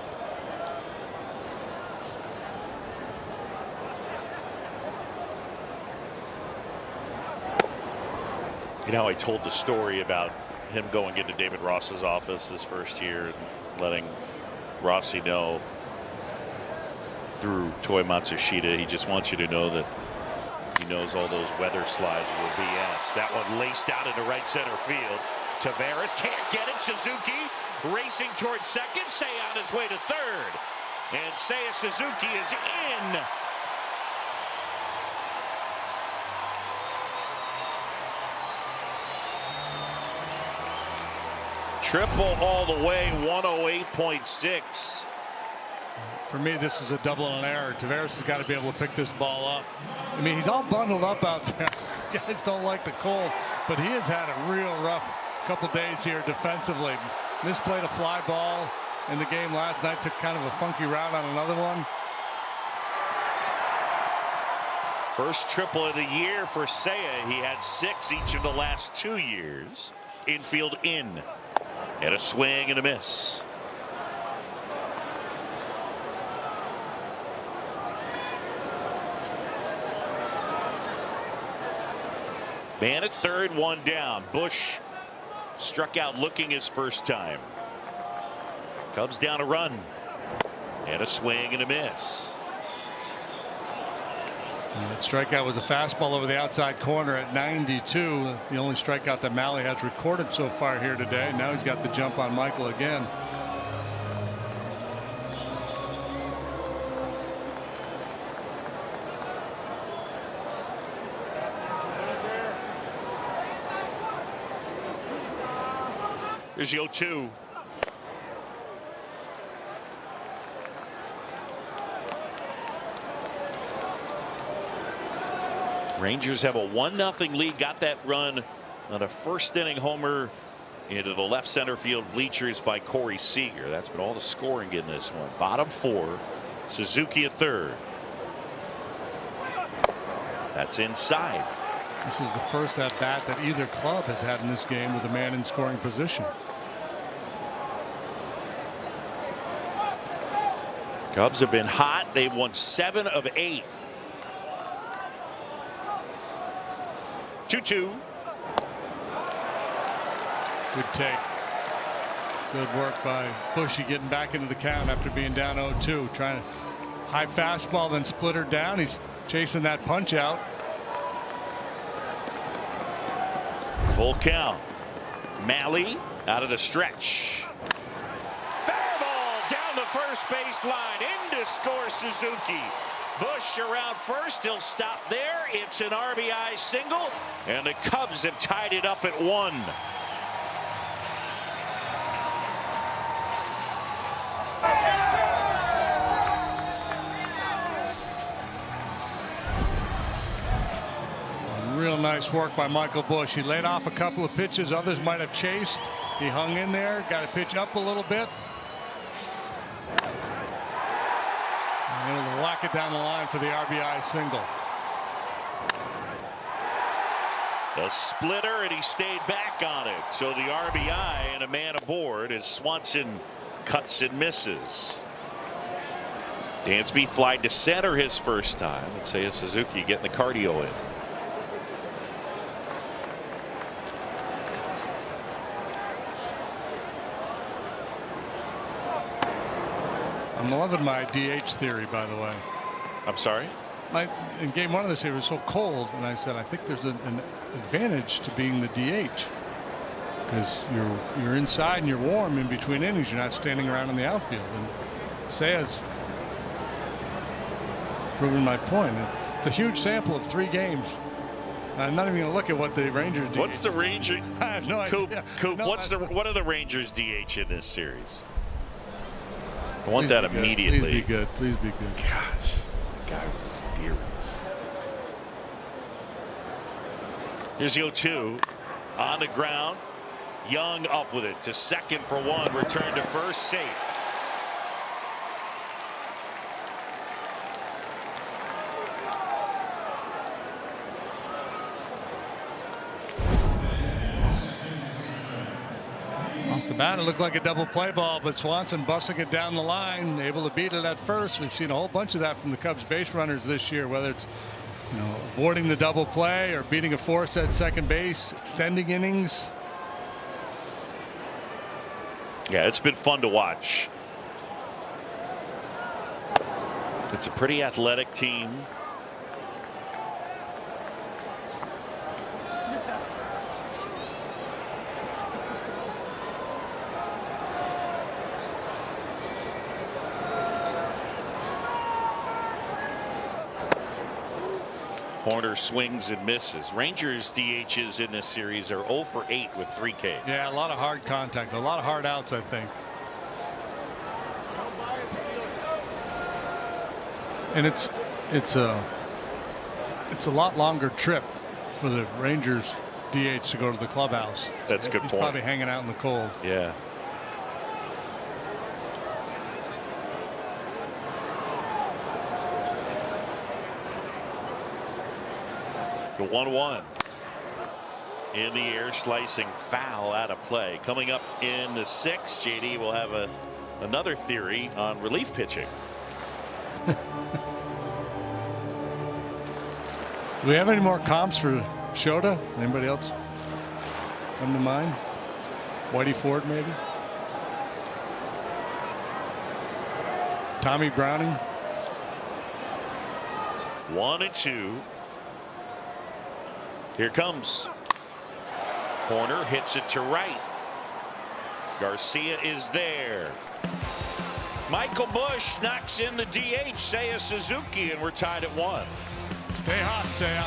You know, I told the story about him going into David Ross's office his first year and letting Rossi know through Toy Matsushita, he just wants you to know that he knows all those weather slides were BS. That one laced out into right center field. Taveras can't get it. Suzuki racing towards second. Seiya on his way to third. And Seiya Suzuki is in. Triple all the way, 108.6. For me, this is a double and an error. Taveras has got to be able to pick this ball up. I mean, he's all bundled up out there. Guys don't like the cold, but he has had a real rough couple days here defensively. Misplayed a fly ball in the game last night, took kind of a funky route on another one. First triple of the year for Seiya. He had 6 each of the last 2 years. Infield in. And a swing and a miss. Man at third, one down. Bush struck out looking his first time. Cubs down a run. And a swing and a miss. And that strikeout was a fastball over the outside corner at 92. The only strikeout that Mahle has recorded so far here today. Now he's got the jump on Michael again. Here's the 0-2. Rangers have a 1-0 lead. Got that run on a first inning homer into the left center field bleachers by Corey Seager. That's been all the scoring in this one. Bottom 4. Suzuki at third. That's inside. This is the first at bat that either club has had in this game with a man in scoring position. Cubs have been hot. They've won 7 of 8. 2-2. Good take. Good work by Bushy getting back into the count after being down 0-2, trying to High fastball, then split her down. He's chasing that punch out. Full count. Malley out of the stretch. Fair ball down the first base line. In to score Suzuki. Bush around first. He'll stop there. It's an RBI single, and the Cubs have tied it up at 1. Real nice work by Michael Bush. He laid off a couple of pitches others might have chased. He hung in there, got to pitch up a little bit. And able to whack it down the line for the RBI single. A splitter, and he stayed back on it. So the RBI and a man aboard as Swanson cuts and misses. Dansby flied to center his first time. And Seiya Suzuki getting the cardio in. I'm loving my DH theory, by the way. I'm sorry? In game 1 of this, it was so cold, and I said I think there's an advantage to being the DH because you're inside and you're warm in between innings. You're not standing around in the outfield. And Seiya's proving my point. It's a huge sample of 3 games. I'm not even going to look at what the Rangers DH. What's the Rangers? I have no idea. Coop, No, what are the Rangers DH in this series? I want that immediately. Please be good. Please be good. Gosh, guy with his theories. Here's the 0-2 on the ground. Young up with it to second for 1. Return to first, safe. Off the bat, it looked like a double play ball, but Swanson busting it down the line, able to beat it at first. We've seen a whole bunch of that from the Cubs base runners this year, whether it's avoiding the double play or beating a force at second base, extending innings. Yeah, it's been fun to watch. It's a pretty athletic team. Horner swings and misses. Rangers DHs in this series are 0 for 8 with 3 Ks. Yeah, a lot of hard contact, a lot of hard outs, I think. And it's a lot longer trip for the Rangers DH to go to the clubhouse. That's a good He's point. probably hanging out in the cold. Yeah. The 1-1 in the air, slicing foul out of play. Coming up in the 6th, JD will have another theory on relief pitching. Do we have any more comps for Shota? Anybody else come to mind? Whitey Ford, maybe? Tommy Browning? 1-2. Here comes. Corner hits it to right. Garcia is there. Michael Bush knocks in the DH, Seiya Suzuki, and we're tied at 1. Stay hot, Seiya.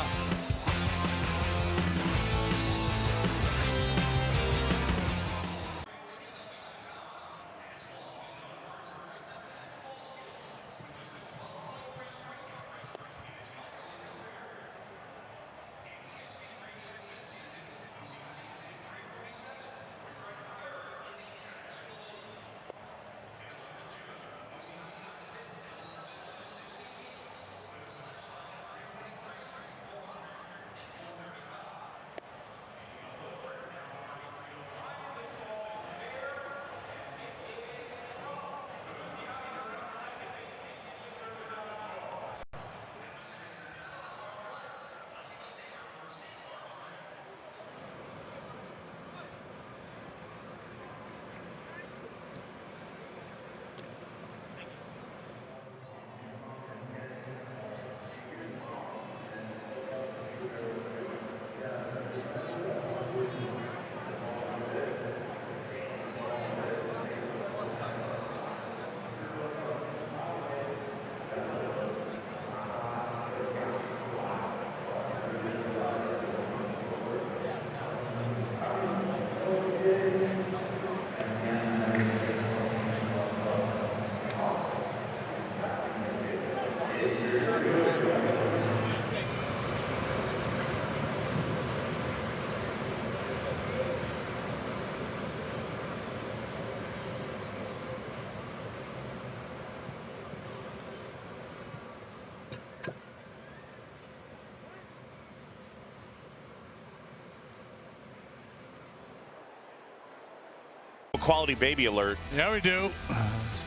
Quality baby alert. Yeah, we do.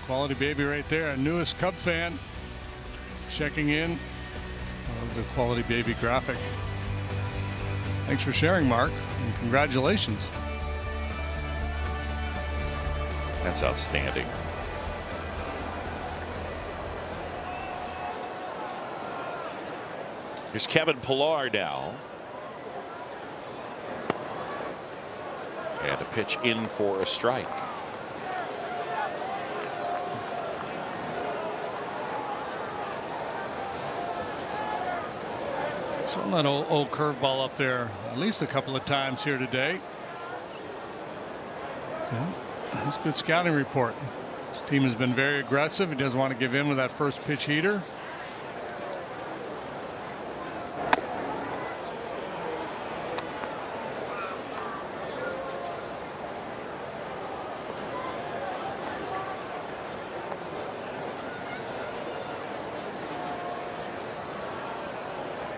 Quality baby right there. Our newest Cub fan checking in. Of the quality baby graphic. Thanks for sharing, Mark, and congratulations. That's outstanding. Here's Kevin Pillar now. And a pitch in for a strike. Throwing that old curveball up there at least a couple of times here today. Yeah, that's a good scouting report. This team has been very aggressive. He doesn't want to give in with that first pitch heater.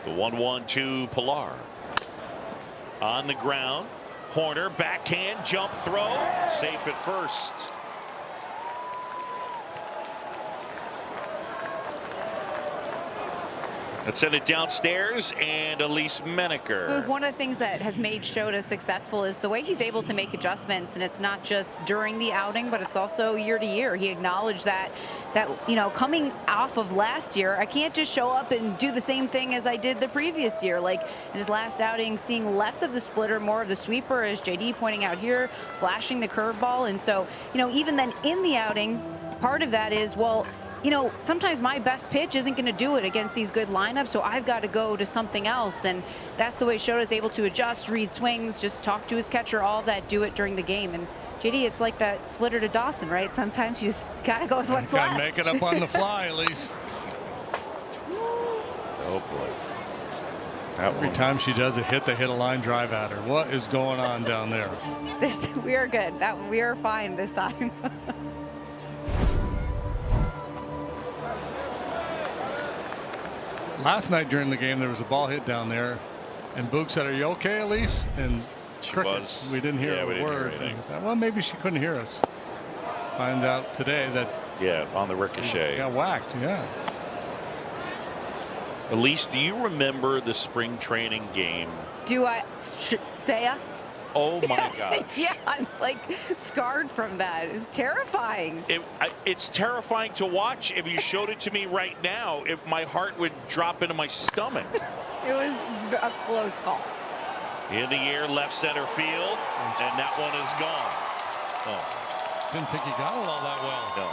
The 1-1 to Pillar. On the ground. Horner backhand jump throw. Safe at first. Let's send it downstairs, and Elise Menaker. One of the things that has made Shota successful is the way he's able to make adjustments, and it's not just during the outing, but it's also year to year. He acknowledged that you know, coming off of last year, I can't just show up and do the same thing as I did the previous year. Like in his last outing, seeing less of the splitter, more of the sweeper, as JD pointing out here, flashing the curveball. And so, you know, even then in the outing, part of that is, well, you know, sometimes my best pitch isn't going to do it against these good lineups, so I've got to go to something else. And that's the way Shota's able to adjust, read swings, just talk to his catcher, all of that, do it during the game. And JD, it's like that splitter to Dawson, right? Sometimes you just got to go with what's left. Got to make it up on the fly, at least. Oh, boy. Every time she does it, they hit a line drive at her. What is going on down there? We are good. We are fine this time. Last night during the game, there was a ball hit down there, and Boog said, "Are you okay, Elise?" And crickets. We didn't hear a word. Thought, well, maybe she couldn't hear us. Find out today that on the ricochet. Got whacked. Yeah. Elise, do you remember the spring training game? Do I say ya? Oh my gosh. Yeah, I'm like scarred from that. It's terrifying. It's terrifying to watch. If you showed it to me right now, my heart would drop into my stomach. It was a close call. In the air, left center field, and that one is gone. Oh. Didn't think he got it all that well. No.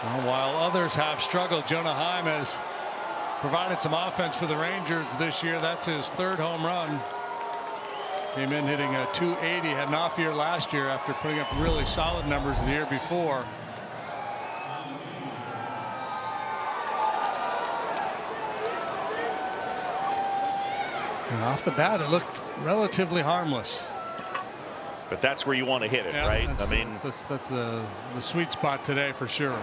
Well, while others have struggled, Jonah Heim has provided some offense for the Rangers this year. That's his third home run. Came in hitting a .280. Had an off year last year after putting up really solid numbers the year before. And off the bat, it looked relatively harmless. But that's where you want to hit it, right? I mean, that's the sweet spot today for sure.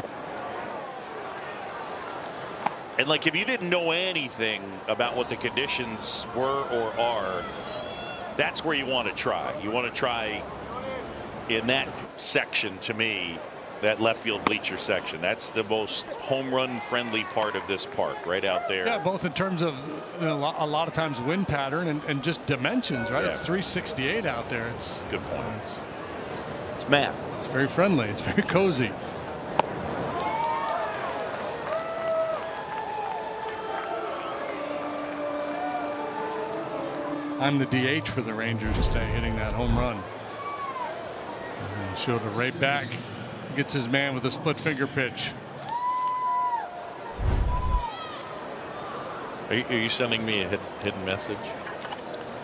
And like, if you didn't know anything about what the conditions were or are, that's where you want to try. You want to try in that section, to me, that left field bleacher section. That's the most home run friendly part of this park, right out there. Yeah, both in terms of a lot of times wind pattern and just dimensions, right? Yeah. It's 368 out there. It's good point. It's math. It's very friendly. It's very cozy. I'm the DH for the Rangers today, hitting that home run. And Shota right back. Gets his man with a split finger pitch. Are you sending me a hidden message?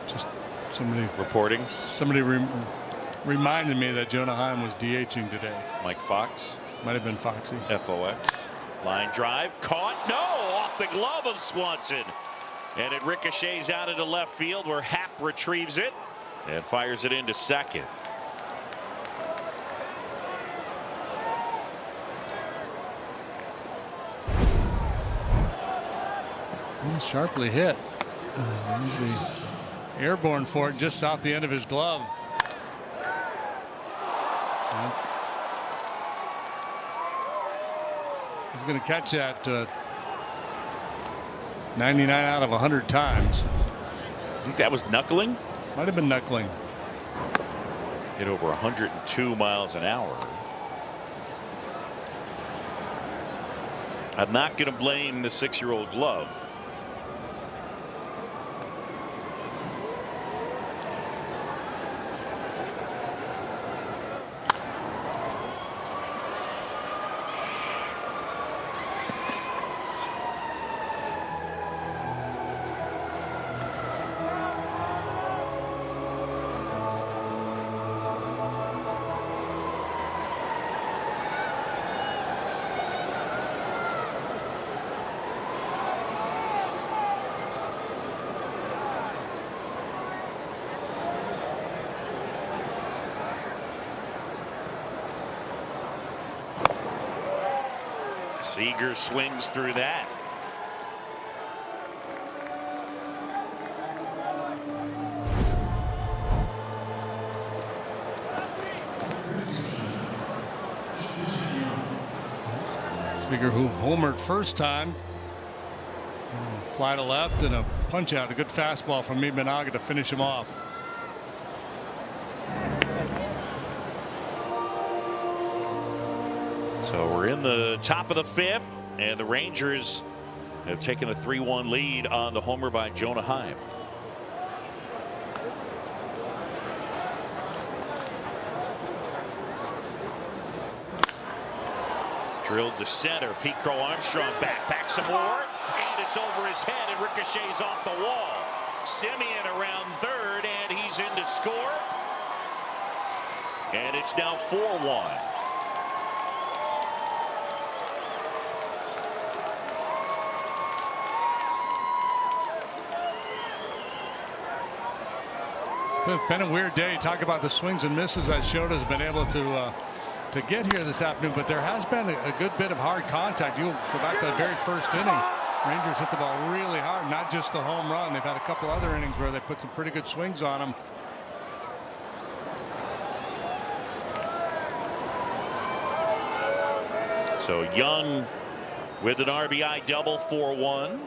Just somebody reporting. Somebody reminded me that Jonah Heim was DHing today. Mike Fox. Might have been Foxy. FOX. Line drive. Caught. No! Off the glove of Swanson. And it ricochets out into left field where Happ retrieves it and fires it into second. Sharply hit. Airborne for it just off the end of his glove. He's going to catch that 99 out of 100 times. I think that was knuckling. Might have been knuckling. Hit over 102 miles an hour. I'm not going to blame the 6-year-old glove. Seager swings through that. Seager, who homered first time. Fly to left and a punch out. A good fastball from Imanaga to finish him off. So we're in the top of the 5th, and the Rangers have taken a 3-1 lead on the homer by Jonah Heim. Drilled to center. Pete Crow Armstrong back some more, and it's over his head and ricochets off the wall. Simeon around third, and he's in to score. And it's now 4-1. It's been a weird day. Talk about the swings and misses that Shota's been able to get here this afternoon, but there has been a good bit of hard contact. You'll go back to the very first inning. Rangers hit the ball really hard, not just the home run. They've had a couple other innings where they put some pretty good swings on them. So Young with an RBI double, 4-1.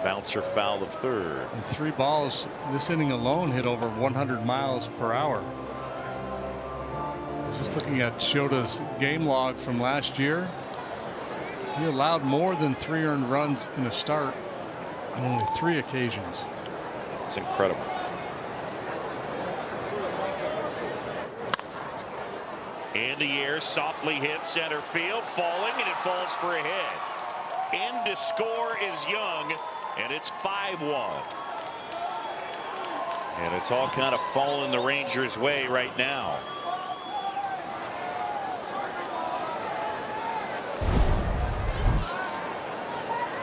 Bouncer foul of third. And 3 balls this inning alone hit over 100 miles per hour. Just looking at Shota's game log from last year, he allowed more than 3 earned runs in a start on only 3 occasions. It's incredible. In the air, softly hit center field, falling, and it falls for a hit. In to score is Young. And it's 5-1. And it's all kind of falling the Rangers' way right now.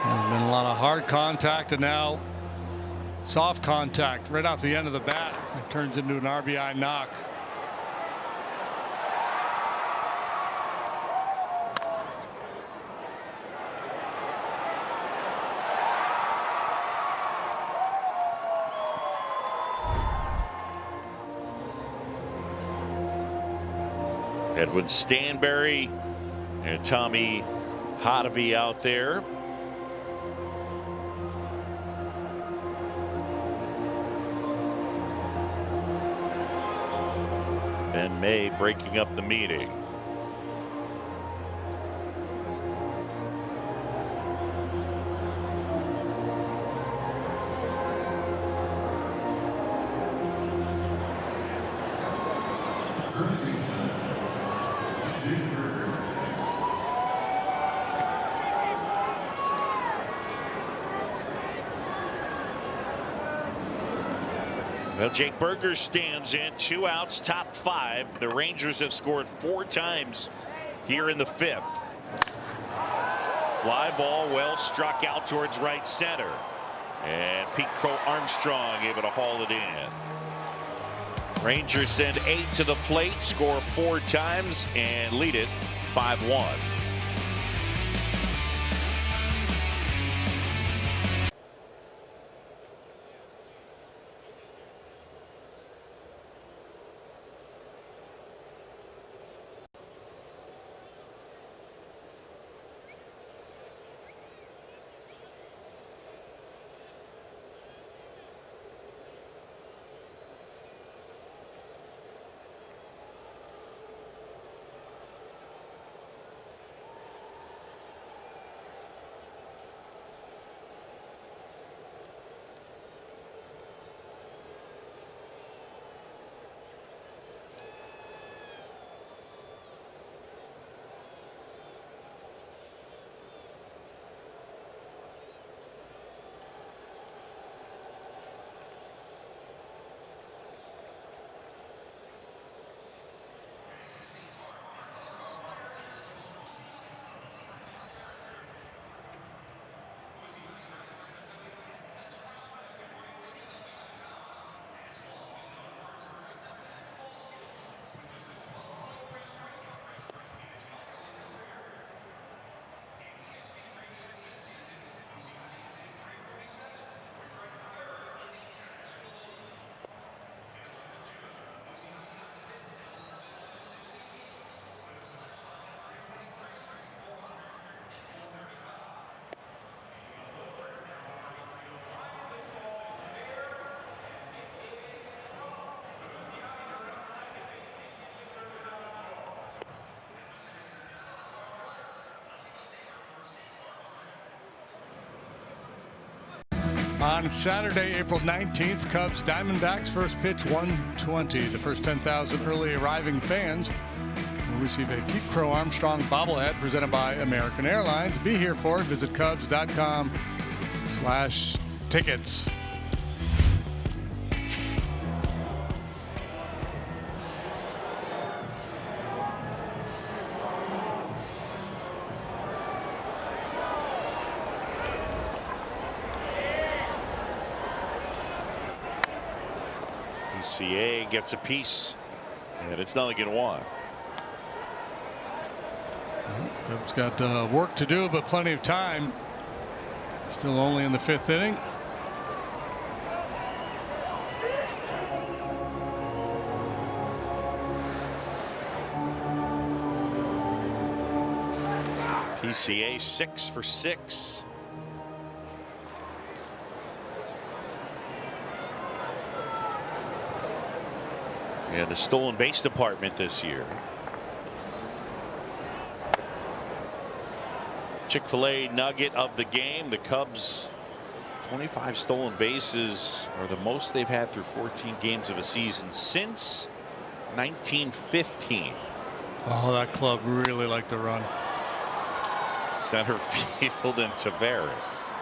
There's been a lot of hard contact and now soft contact right off the end of the bat. It turns into an RBI knock. Edwin Stanberry and Tommy Hotovy out there. Ben May breaking up the meeting. Well, Jake Burger stands in, 2 outs, top 5. The Rangers have scored 4 times here in the 5th. Fly ball well struck out towards right center. And Pete Crow Armstrong able to haul it in. Rangers send 8 to the plate, score 4 times, and lead it 5-1. On Saturday, April 19th, Cubs Diamondbacks, first pitch 1:20. The first 10,000 early arriving fans will receive a Pete Crow Armstrong bobblehead presented by American Airlines. Be here for it. Visit Cubs.com/tickets. PCA gets a piece, and it's not going to want. Cubs got work to do, but plenty of time. Still only in the 5th inning. PCA 6 for 6. Yeah, the stolen base department this year. Chick-fil-A nugget of the game. The Cubs 25 stolen bases are the most they've had through 14 games of a season since 1915. Oh, that club really liked to run. Center field and Taveras.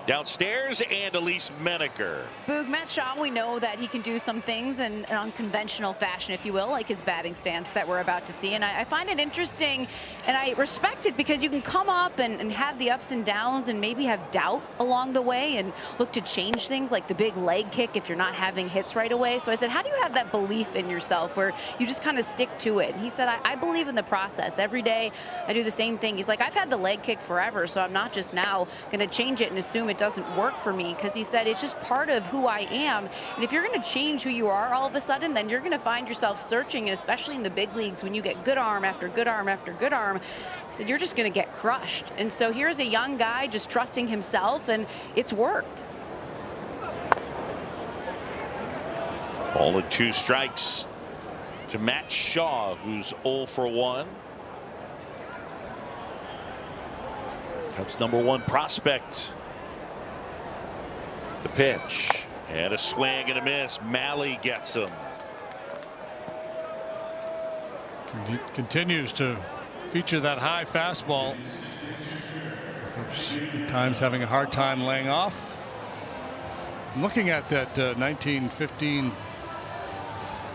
Downstairs, and Elise Menaker. Boog, Matt Shaw, we know that he can do some things in an unconventional fashion, if you will, like his batting stance that we're about to see. And I find it interesting, and I respect it, because you can come up and have the ups and downs and maybe have doubt along the way and look to change things, like the big leg kick if you're not having hits right away. So I said, how do you have that belief in yourself where you just kind of stick to it? And he said, I believe in the process. Every day I do the same thing. He's like, I've had the leg kick forever, so I'm not just now going to change it and assume it doesn't work for me, because he said it's just part of who I am. And if you're going to change who you are all of a sudden, then you're going to find yourself searching, and especially in the big leagues when you get good arm after good arm after good arm, he said you're just going to get crushed. And so here's a young guy just trusting himself, and it's worked. Ball and 2 strikes to Matt Shaw, who's 0 for 1. Cubs #1 prospect. The pitch, and a swing and a miss. Malley gets him. Continues to feature that high fastball. Cubs at times having a hard time laying off. I'm looking at that 1915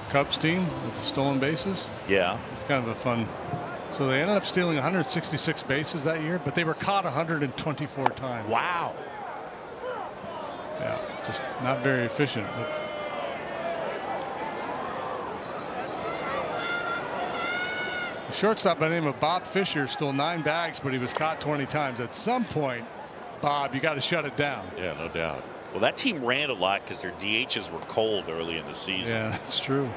Cubs team with the stolen bases. Yeah. It's kind of a fun. So they ended up stealing 166 bases that year, but they were caught 124 times. Wow. Yeah, just not very efficient. But the shortstop by the name of Bob Fisher stole 9 bags, but he was caught 20 times. At some point, Bob, you got to shut it down. Yeah, no doubt. Well, that team ran a lot because their DHs were cold early in the season. Yeah, that's true.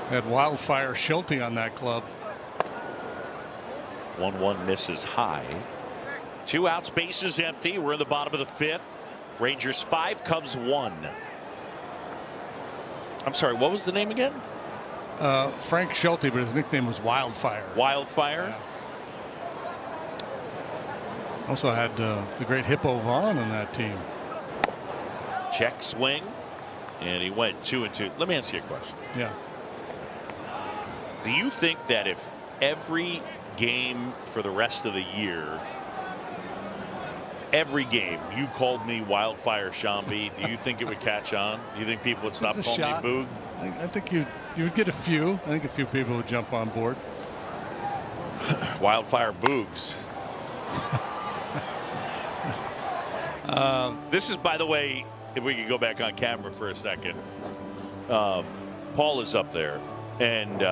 Had Wildfire Schulte on that club. 1-1 misses high. 2 outs, bases empty. We're in the bottom of the 5th. Rangers 5, Cubs 1. I'm sorry, what was the name again? Frank Schulte, but his nickname was Wildfire. Wildfire? Yeah. Also had the great Hippo Vaughn on that team. Check swing, and he went 2-2. Let me ask you a question. Yeah. Do you think that if every game for the rest of the year, every game you called me Wildfire Shambi, do you think it would catch on? Do you think people would stop calling me Boog? I think you would get a few. I think a few people would jump on board. Wildfire Boogs. This is, by the way, if we could go back on camera for a second. Paul is up there, and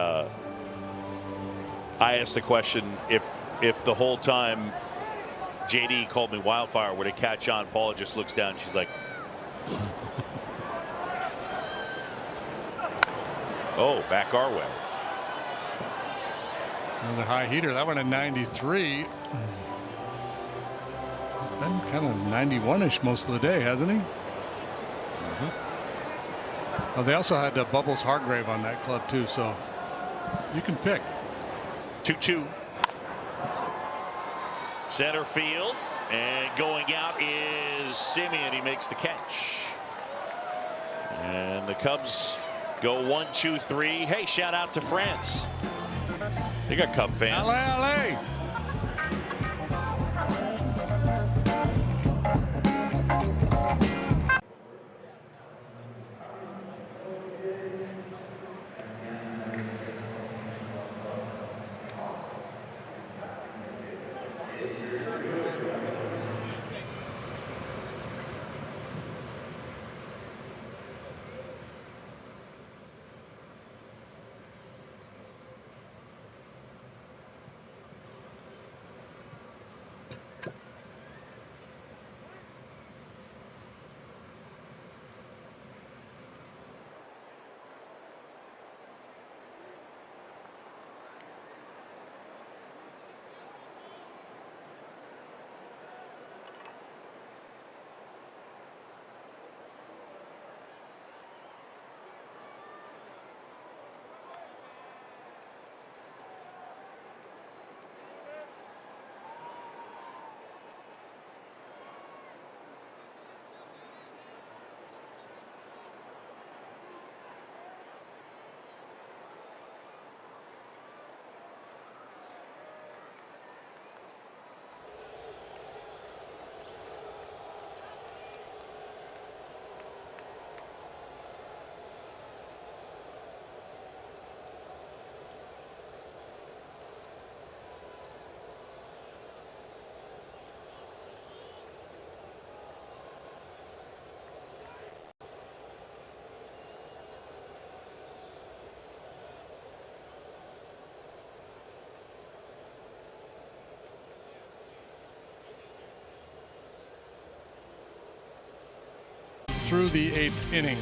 I asked the question, if the whole time JD called me Wildfire, would it catch on? Paula just looks down. She's like, oh, back our way. Another high heater. That one at 93. been kind of 91-ish most of the day, hasn't he? Oh, they also had Bubbles Hargrave on that club too, so you can pick. 2-2. Center field, and going out is Simeon. He makes the catch. And the Cubs go 1-2-3. Hey, shout out to France. They got Cub fans. LA. Through the 8th inning.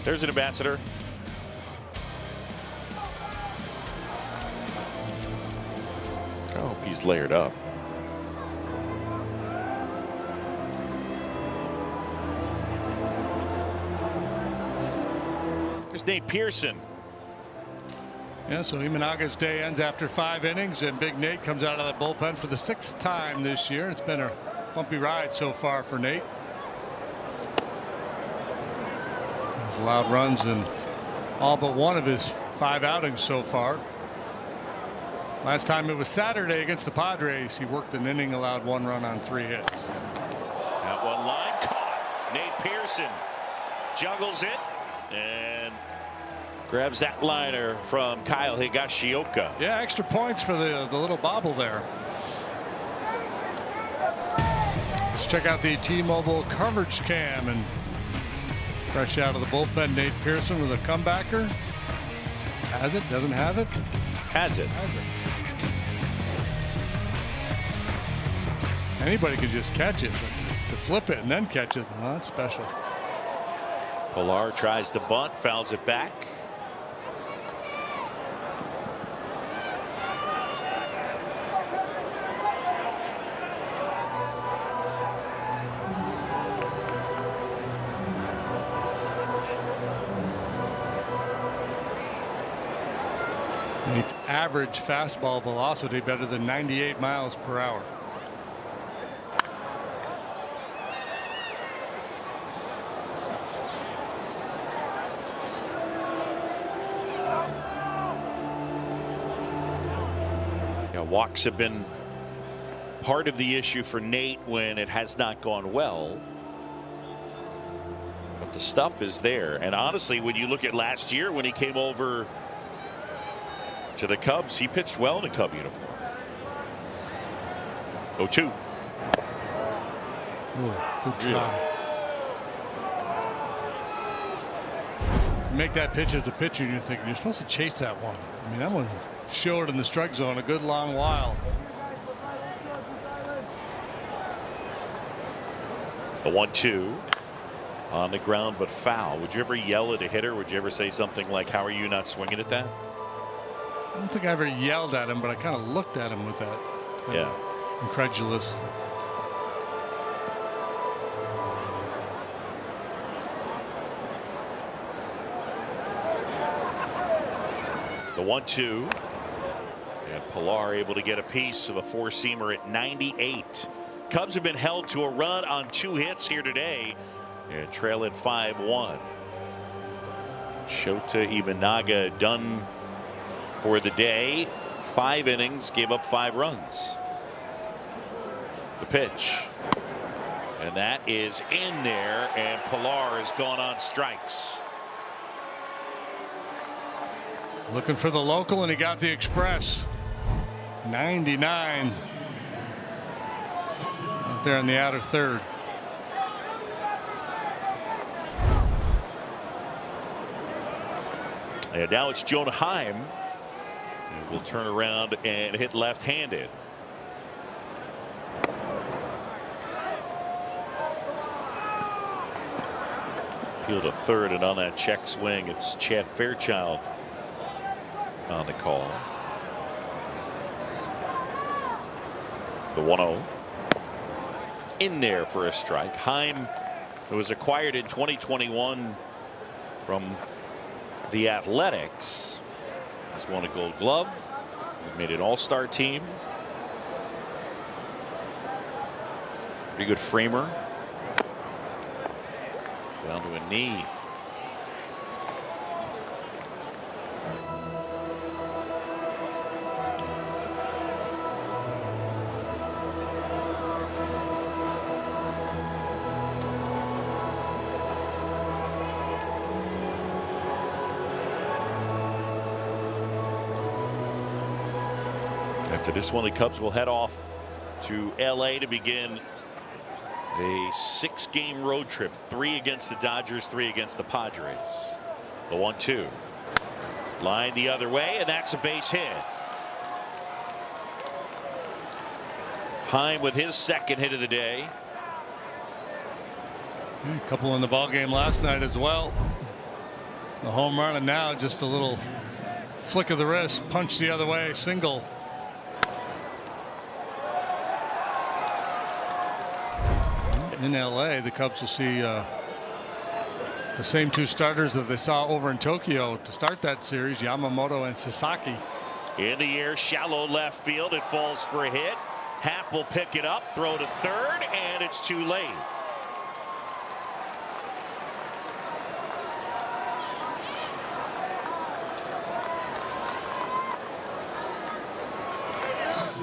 There's an Ambassador. I hope he's layered up. There's Nate Pearson. Yeah, so Imanaga's day ends after 5 innings, and Big Nate comes out of that bullpen for the 6th time this year. It's been a bumpy ride so far for Nate. He's allowed runs in all but one of his 5 outings so far. Last time it was Saturday against the Padres. He worked an inning, allowed 1 run on 3 hits. That one line caught. Nate Pearson juggles it and grabs that liner from Kyle Higashioka. Yeah, extra points for the little bobble there. Let's check out the T-Mobile coverage cam, and fresh out of the bullpen, Nate Pearson with a comebacker. Has it? Doesn't have it? Has it? Has it? Anybody could just catch it, but to flip it and then catch it, well, that's special. Pilar tries to bunt, fouls it back. Nate's average fastball velocity better than 98 miles per hour. Yeah, walks have been part of the issue for Nate when it has not gone well. But the stuff is there. And honestly, when you look at last year when he came over to the Cubs, he pitched well in a Cub uniform. 0-2. Good try. Make that pitch as a pitcher, and you're thinking you're supposed to chase that one. I mean, that one showed in the strike zone a good long while. The 1-2 on the ground, but foul. Would you ever yell at a hitter? Would you ever say something like, "How are you not swinging at that"? I don't think I ever yelled at him, but I kind of looked at him with that. Yeah. Incredulous. The 1-2. And Pilar able to get a piece of a four-seamer at 98. Cubs have been held to a run on 2 hits here today and trail at 5-1. Shota Imanaga done for the day. 5 innings, gave up 5 runs. The pitch. And that is in there, and Pilar has gone on strikes. Looking for the local, and he got the express. 99. Out there in the outer third. And now it's Jonah Heim. And will turn around and hit left-handed. Appeal to third, and on that check swing, it's Chad Fairchild on the call. The 1-0. In there for a strike. Heim, who was acquired in 2021 from the Athletics, has won a Gold Glove, made an All-Star team. Pretty good framer. Down to a knee. After this one, the Cubs will head off to LA to begin a 6-game road trip. 3 against the Dodgers, 3 against the Padres. The 1-2. Line the other way, and that's a base hit. Heim with his second hit of the day. A couple in the ball game last night as well. The home run, and now just a little flick of the wrist, punch the other way, single. In LA, the Cubs will see the same 2 starters that they saw over in Tokyo to start that series, Yamamoto and Sasaki. In the air, shallow left field. It falls for a hit. Happ will pick it up, throw to third, and it's too late.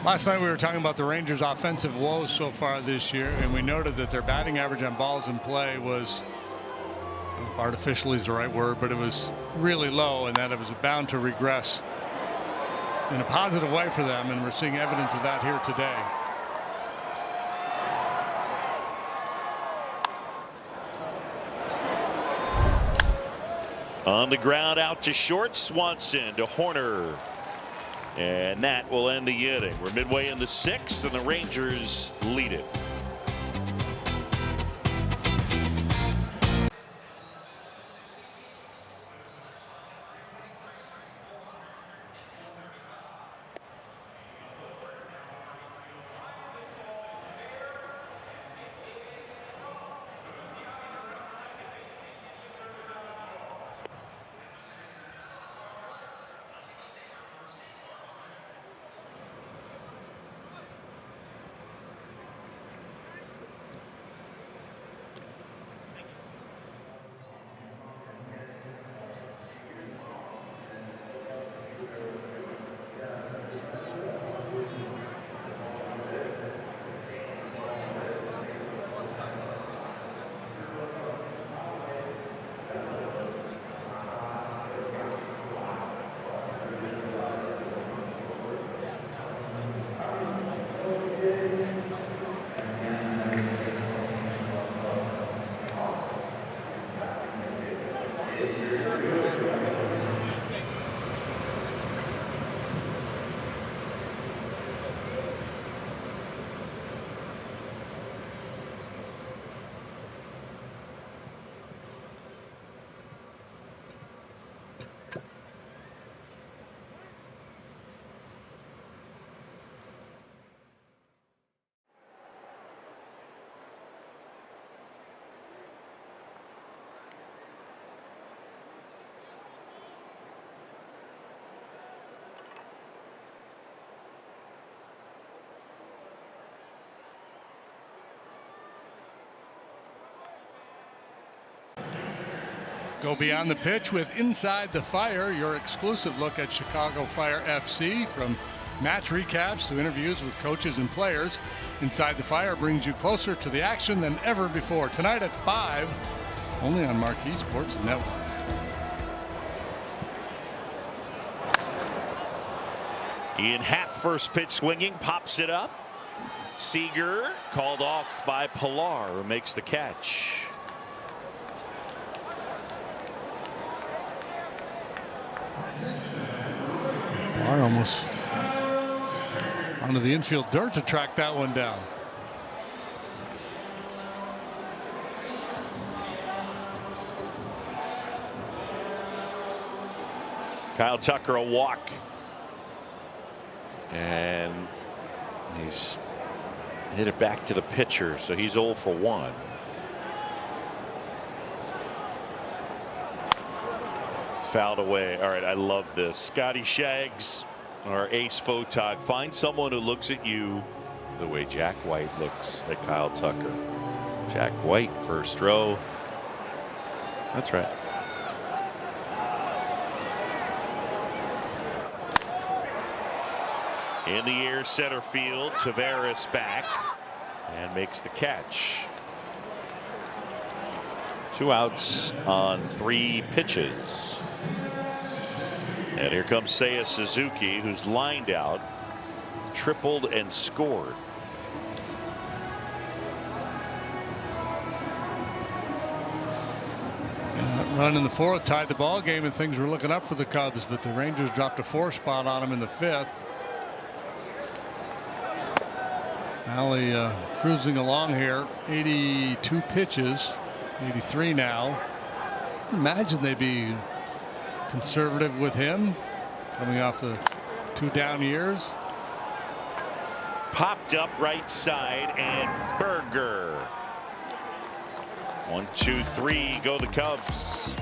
Last night we were talking about the Rangers' offensive woes so far this year, and we noted that their batting average on balls in play was, I don't know if artificial is the right word, but it was really low, and that it was bound to regress in a positive way for them, and we're seeing evidence of that here today. On the ground, out to short. Swanson to Horner. And that will end the inning. We're midway in the 6th, and the Rangers lead it. Go beyond the pitch with Inside the Fire, your exclusive look at Chicago Fire FC. From match recaps to interviews with coaches and players, Inside the Fire brings you closer to the action than ever before. Tonight at 5, only on Marquee Sports Network. Ian Happ, first pitch swinging, pops it up. Seager called off by Pilar, who makes the catch. Pilar almost onto the infield dirt to track that one down. Kyle Tucker, a walk. And he's hit it back to the pitcher, so he's 0 for 1. Fouled away. All right, I love this. Scotty Shaggs, our ace photog. Find someone who looks at you the way Jack White looks at Kyle Tucker. Jack White, first row. That's right. In the air, center field. Taveras back and makes the catch. 2 outs on 3 pitches. And here comes Seiya Suzuki, who's lined out, tripled and scored. Run in the 4th tied the ball game, and things were looking up for the Cubs, but the Rangers dropped a 4 spot on them in the 5th. Alley cruising along here, 82 pitches, 83 now. Imagine they'd be conservative with him coming off the 2 down years. Popped up right side, and Berger. 1, 2, 3, go the Cubs.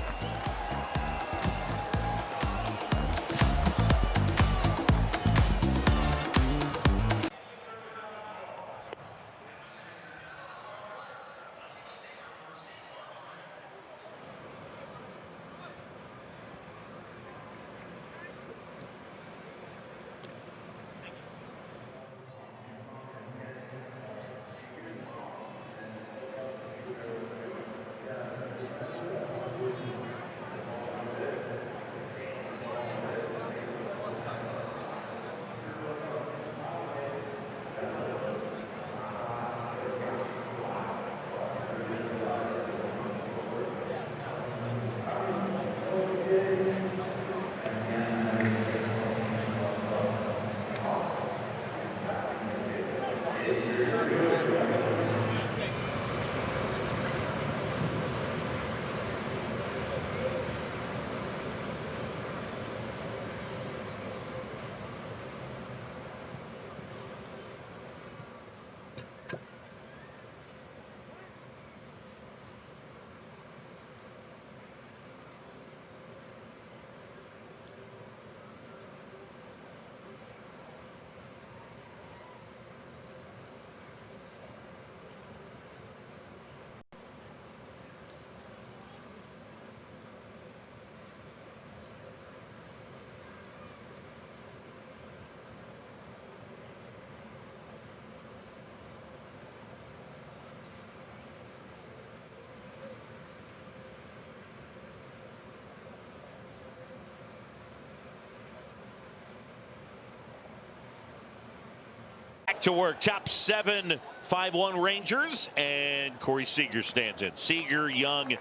To work, top 7, 5-1 Rangers, and Corey Seager stands in. Seager, Young,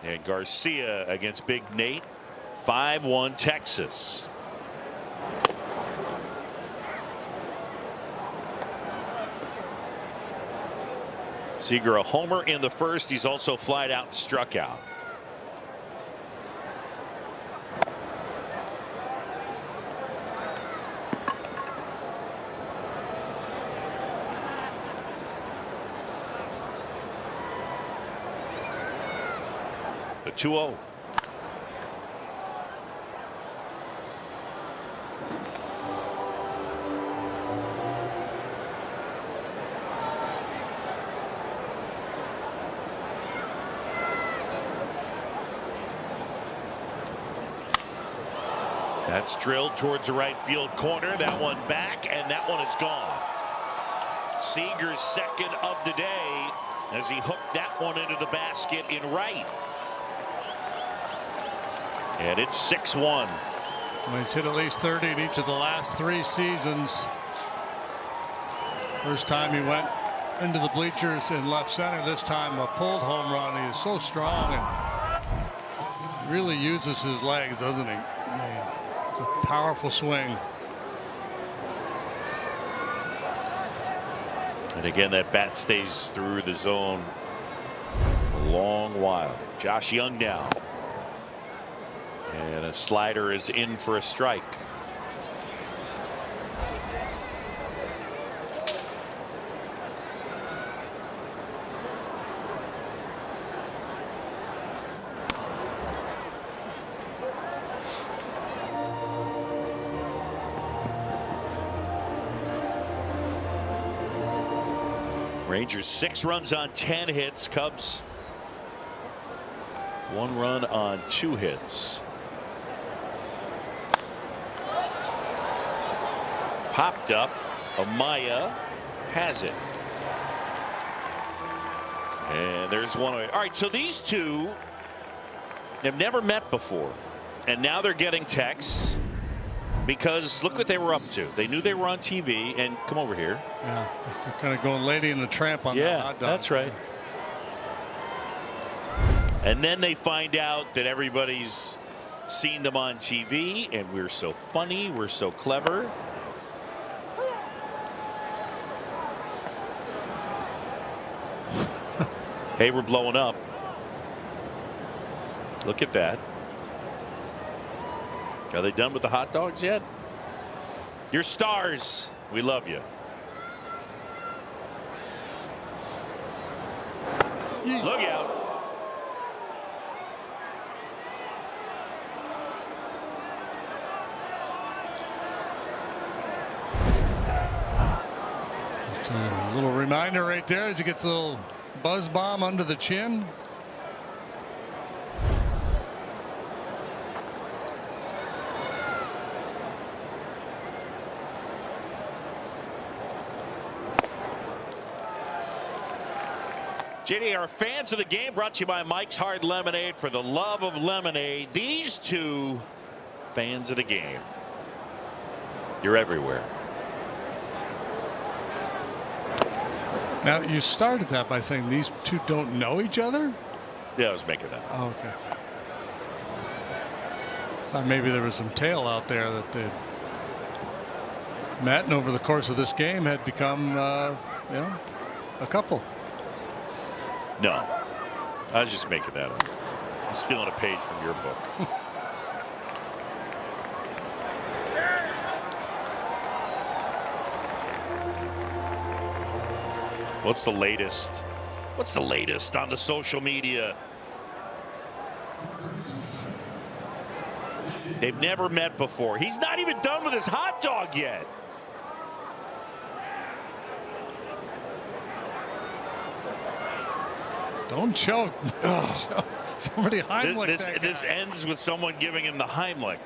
and Garcia against Big Nate. 5-1 Texas. Seager a homer in the 1st. He's also flied out and struck out. The 2-0. That's drilled towards the right field corner. That one back, and that one is gone. Seager's second of the day as he hooked that one into the basket in right. And it's 6-1. Well, he's hit at least 30 in each of the last 3 seasons. First time he went into the bleachers in left center. This time a pulled home run. He is so strong and really uses his legs, doesn't he? It's a powerful swing. And again, that bat stays through the zone a long while. Josh Young now. And a slider is in for a strike. Rangers 6 runs on 10 hits. Cubs 1 run on 2 hits. Popped up. Amaya has it. And there's one away. All right, so these two have never met before. And now they're getting texts because look what they were up to. They knew they were on TV. And come over here. Yeah, they're kind of going Lady and the Tramp on that hot dog. That's right. And then they find out that everybody's seen them on TV and we're so funny, we're so clever. Hey, we're blowing up. Look at that. Are they done with the hot dogs yet? You're stars. We love you. Look out. Just a little reminder right there as he gets a little buzz bomb under the chin. JD, our fans of the game brought to you by Mike's Hard Lemonade. For the love of lemonade, these two fans of the game. You're everywhere. Now, you started that by saying these two don't know each other? Yeah, I was making that. Oh, okay. Thought maybe there was some tail out there that they met and over the course of this game had become, you know, a couple. No, I was just making that up. I'm stealing a page from your book. What's the latest? What's the latest on the social media? They've never met before. He's not even done with his hot dog yet. Don't choke. Somebody Heimlich. This ends with someone giving him the Heimlich.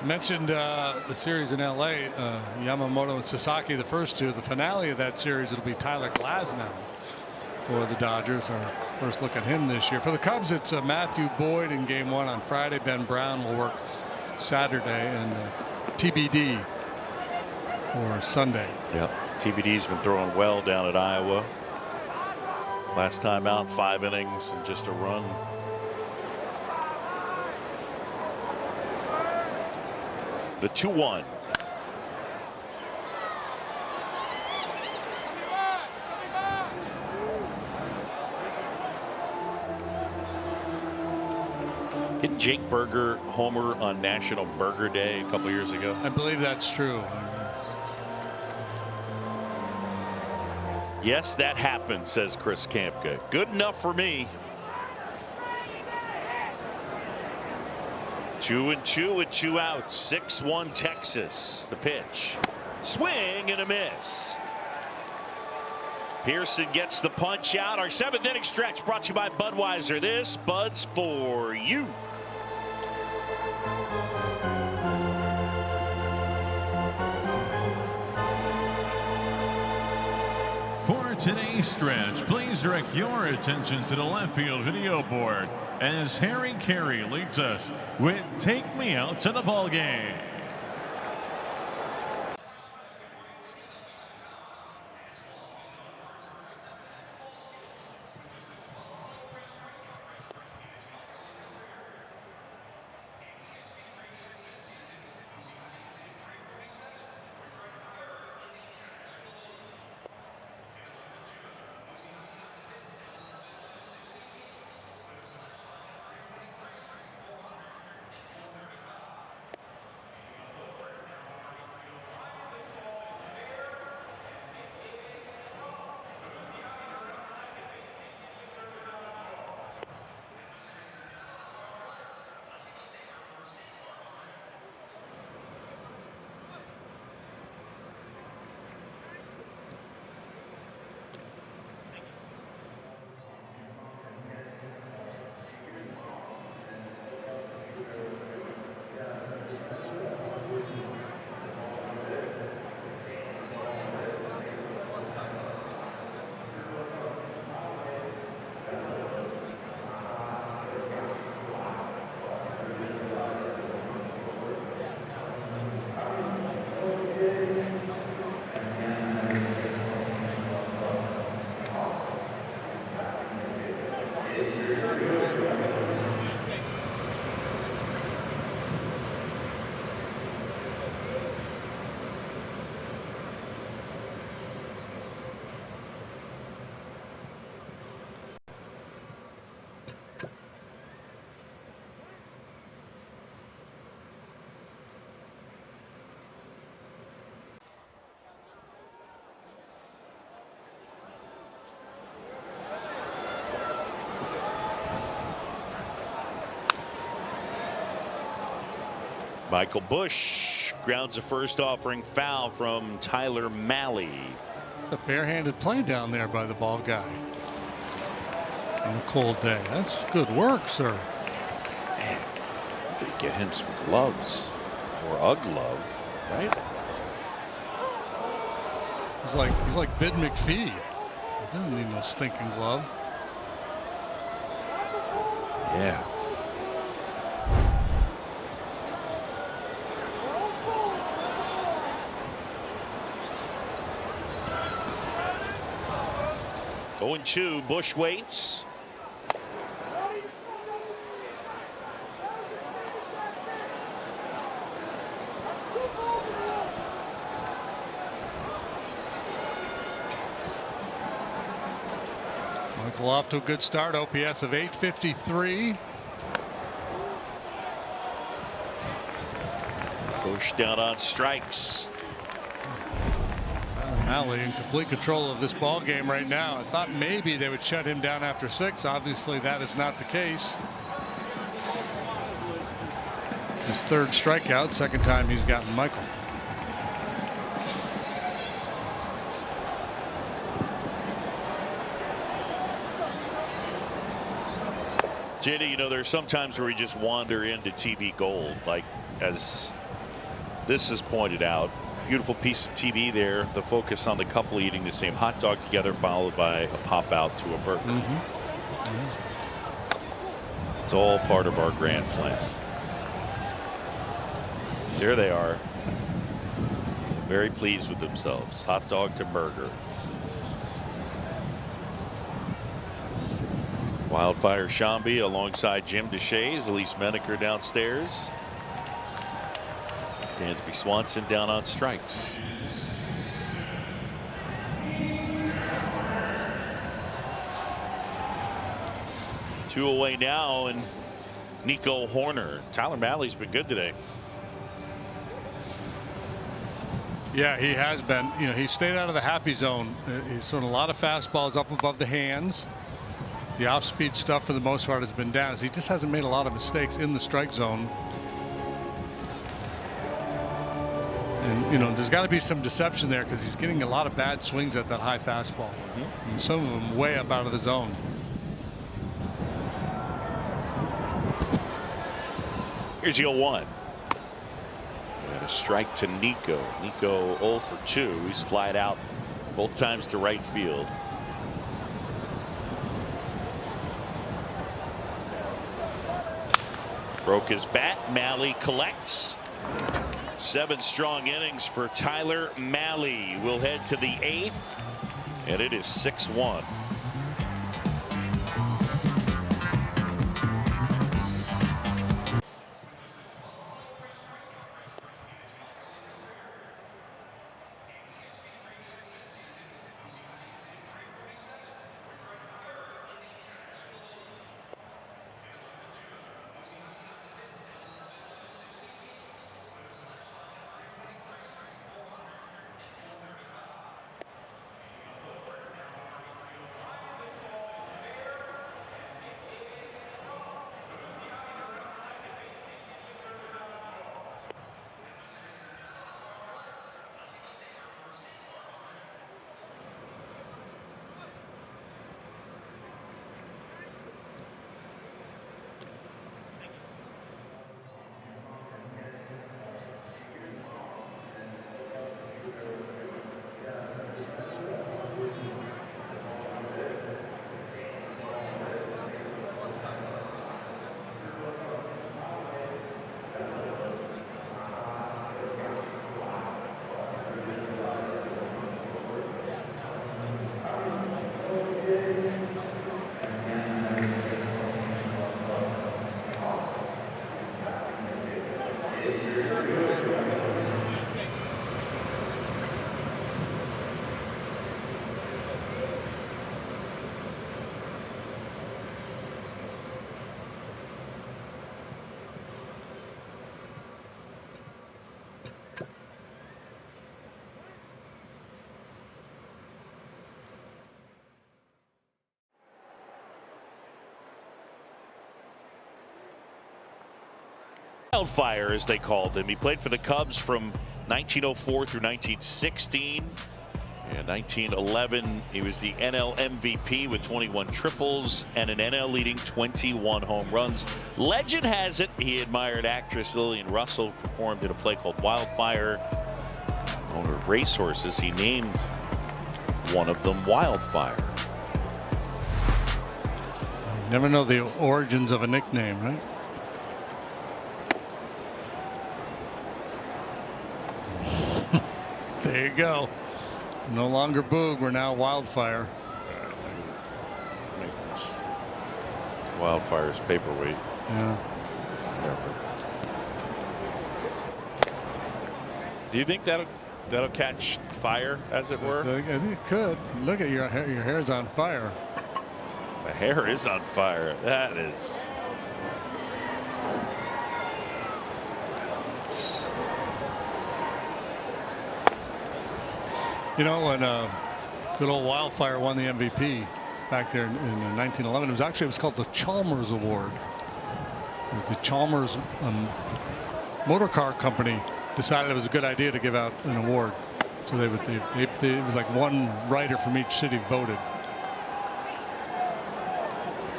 Mentioned the series in LA, Yamamoto and Sasaki, the first two. The finale of that series, it'll be Tyler Glasnow for the Dodgers. Our first look at him this year. For the Cubs, it's Matthew Boyd in game 1 on Friday. Ben Brown will work Saturday, and TBD for Sunday. Yep, TBD's been throwing well down at Iowa. Last time out, 5 innings and just a run. The 2-1. Didn't Jake Burger homer on National Burger Day a couple years ago? I believe that's true. Yes, that happened, says Chris Kampka. Good enough for me. 2-2 with 2 outs. 6-1 Texas. The pitch. Swing and a miss. Pearson gets the punch out. Our 7th inning stretch brought to you by Budweiser. This Bud's for you. For today's stretch, please direct your attention to the left field video board as Harry Carey leads us with "Take Me Out to the Ball Game." Michael Busch grounds a first offering foul from Tyler Mahle. A barehanded play down there by the ball guy on a cold day. That's good work, sir. Man, gotta get him some gloves or a glove, right? He's like Bid McPhee. He doesn't need no stinking glove. Yeah. Going 2, Busch waits. Michael off to a good start. OPS of 853. Busch down on strikes. Mahle in complete control of this ball game right now. I thought maybe they would shut him down after 6. Obviously that is not the case. It's his 3rd strikeout, 2nd time he's gotten Michael. JD, you know, there's some times where we just wander into TV gold, like as this is pointed out. Beautiful piece of TV there. The focus on the couple eating the same hot dog together, followed by a pop out to a burger. It's all part of our grand plan. There they are. Very pleased with themselves. Hot dog to burger. Wildfire Shambi alongside Jim Deshaies, Elise Menaker downstairs. Dansby Swanson down on strikes. Two away now, and Nico Hoerner. Tyler Mahle's been good today. Yeah, he has been. You know, he stayed out of the happy zone. He's thrown a lot of fastballs up above the hands. The off-speed stuff, for the most part, has been down. He just hasn't made a lot of mistakes in the strike zone. And, you know, there's got to be some deception there because he's getting a lot of bad swings at that high fastball. And some of them way up out of the zone. Here's the 0-1. And a strike to Nico. Nico 0 for 2. He's flied out both times to right field. Broke his bat. Mahle collects. 7 strong innings for Tyler Mahle. We'll head to the 8th, and it is 6-1. Wildfire, as they called him. He played for the Cubs from 1904 through 1916. In 1911, he was the NL MVP with 21 triples and an NL leading 21 home runs. Legend has it he admired actress Lillian Russell, performed in a play called Wildfire. Owner of racehorses, he named one of them Wildfire. You never know the origins of a nickname, right? There you go. No longer Boog, we're now Wildfire. Make this Wildfire's paperweight. Yeah. Do you think that'll catch fire, as it were? I think it could. Look at your hair. Your hair's on fire. My hair is on fire. That is. You know, when good old Wildfire won the MVP back there in 1911, it was called the Chalmers Award. It was the Chalmers motor car company decided it was a good idea to give out an award. So it was like one writer from each city voted.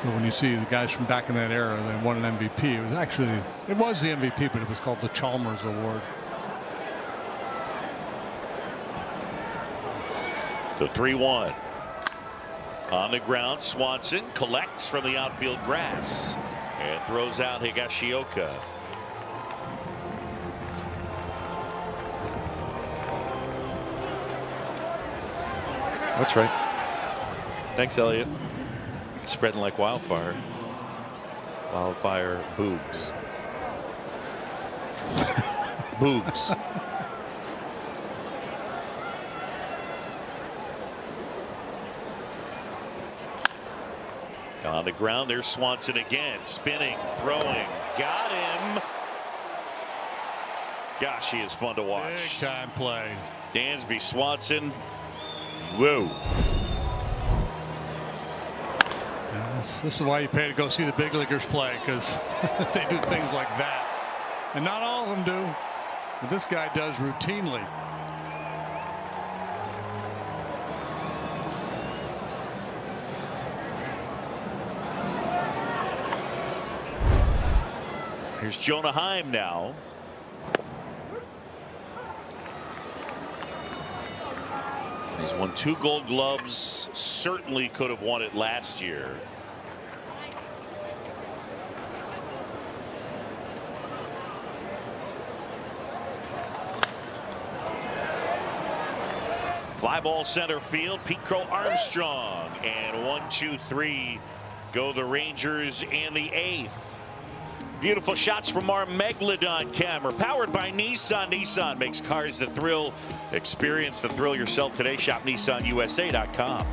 So when you see the guys from back in that era that won an MVP, it was the MVP, but it was called the Chalmers Award. So 3-1. On the ground, Swanson collects from the outfield grass and throws out Higashioka. That's right. Thanks, Elliot. It's spreading like wildfire. Wildfire Boogs. Boogs. On the ground, there's Swanson again, spinning, throwing, got him. Gosh, he is fun to watch. Big time play. Dansby Swanson. Whoa. This is why you pay to go see the big leaguers play, because they do things like that. And not all of them do, but this guy does routinely. Here's Jonah Heim now. He's won 2 Gold Gloves. Certainly could have won it last year. Fly ball center field. Pete Crow Armstrong. And 1-2-3 go the Rangers in the 8th. Beautiful shots from our Megalodon camera, powered by Nissan. Nissan makes cars the thrill. Experience the thrill yourself today. Shop NissanUSA.com.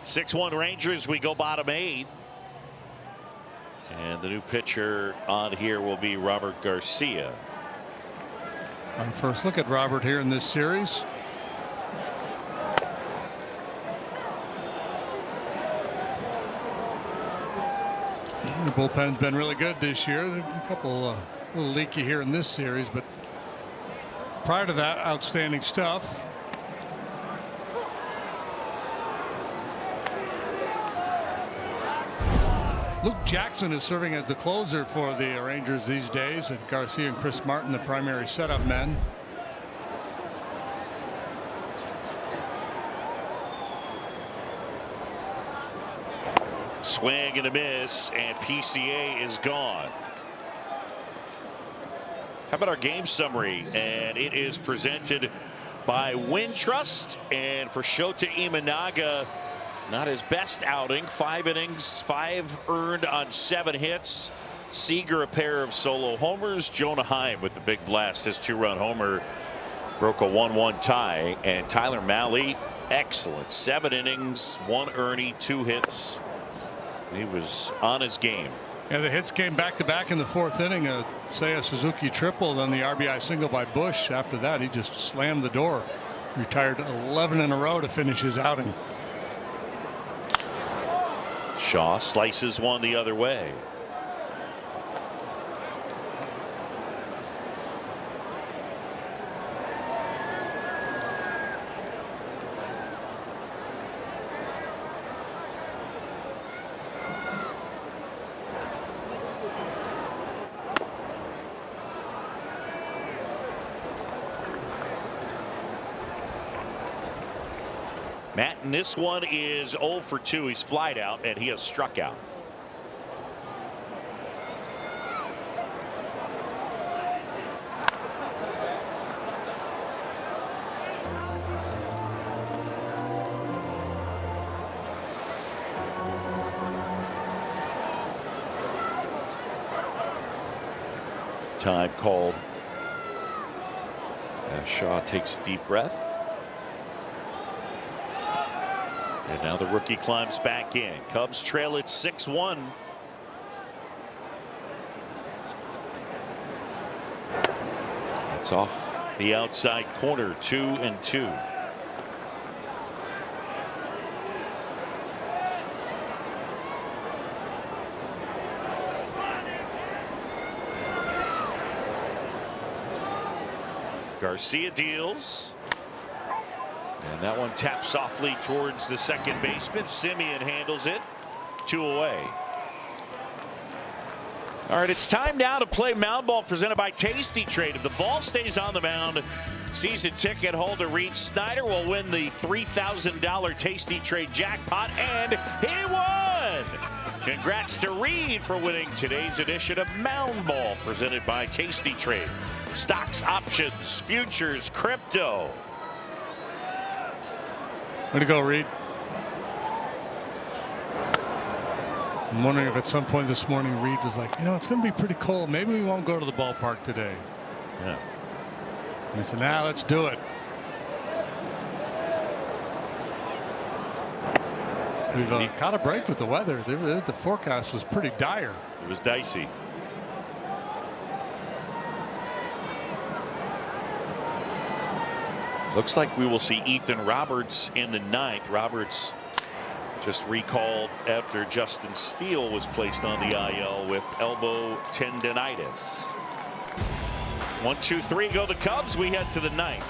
Six-1 Rangers. We go bottom 8. And the new pitcher on here will be Robert Garcia. Our first look at Robert here in this series. The bullpen's been really good this year. A couple a little leaky here in this series, but prior to that, outstanding stuff. Luke Jackson is serving as the closer for the Rangers these days, and Garcia and Chris Martin the primary setup men. Swing and a miss, and PCA is gone. How about our game summary? And it is presented by Wintrust. And for Shota Imanaga, not his best outing. 5 innings, 5 earned on 7 hits. Seager a pair of solo homers. Jonah Heim with the big blast. His 2-run homer broke a 1-1 tie. And Tyler Mahle, excellent. 7 innings, 1 earned, 2 hits. He was on his game. Yeah, the hits came back to back in the 4th inning. Seiya Suzuki triple, then the RBI single by Bush. After that, he just slammed the door. Retired 11 in a row to finish his outing. Shaw slices one the other way. Matt, and this one is 0 for 2. He's flied out and he has struck out. Time called as Shaw takes a deep breath. And now the rookie climbs back in. Cubs trail it 6-1. That's off the outside corner, 2-2. Garcia deals. And that one taps softly towards the second baseman. Simeon handles it. 2 away. All right, it's time now to play mound ball presented by Tasty Trade. If the ball stays on the mound, season ticket holder Reed Snyder will win the $3,000 Tasty Trade jackpot, and he won! Congrats to Reed for winning today's edition of Mound Ball presented by Tasty Trade. Stocks, options, futures, crypto. Way to go, Reed. I'm wondering if at some point this morning Reed was like, you know, it's going to be pretty cold. Maybe we won't go to the ballpark today. Yeah. And he said, nah, let's do it. We've caught a break with the weather. The forecast was pretty dire. It was dicey. Looks like we will see Ethan Roberts in the 9th. Roberts just recalled after Justin Steele was placed on the IL with elbow tendonitis. 1, 2, 3 go the Cubs. We head to the 9th.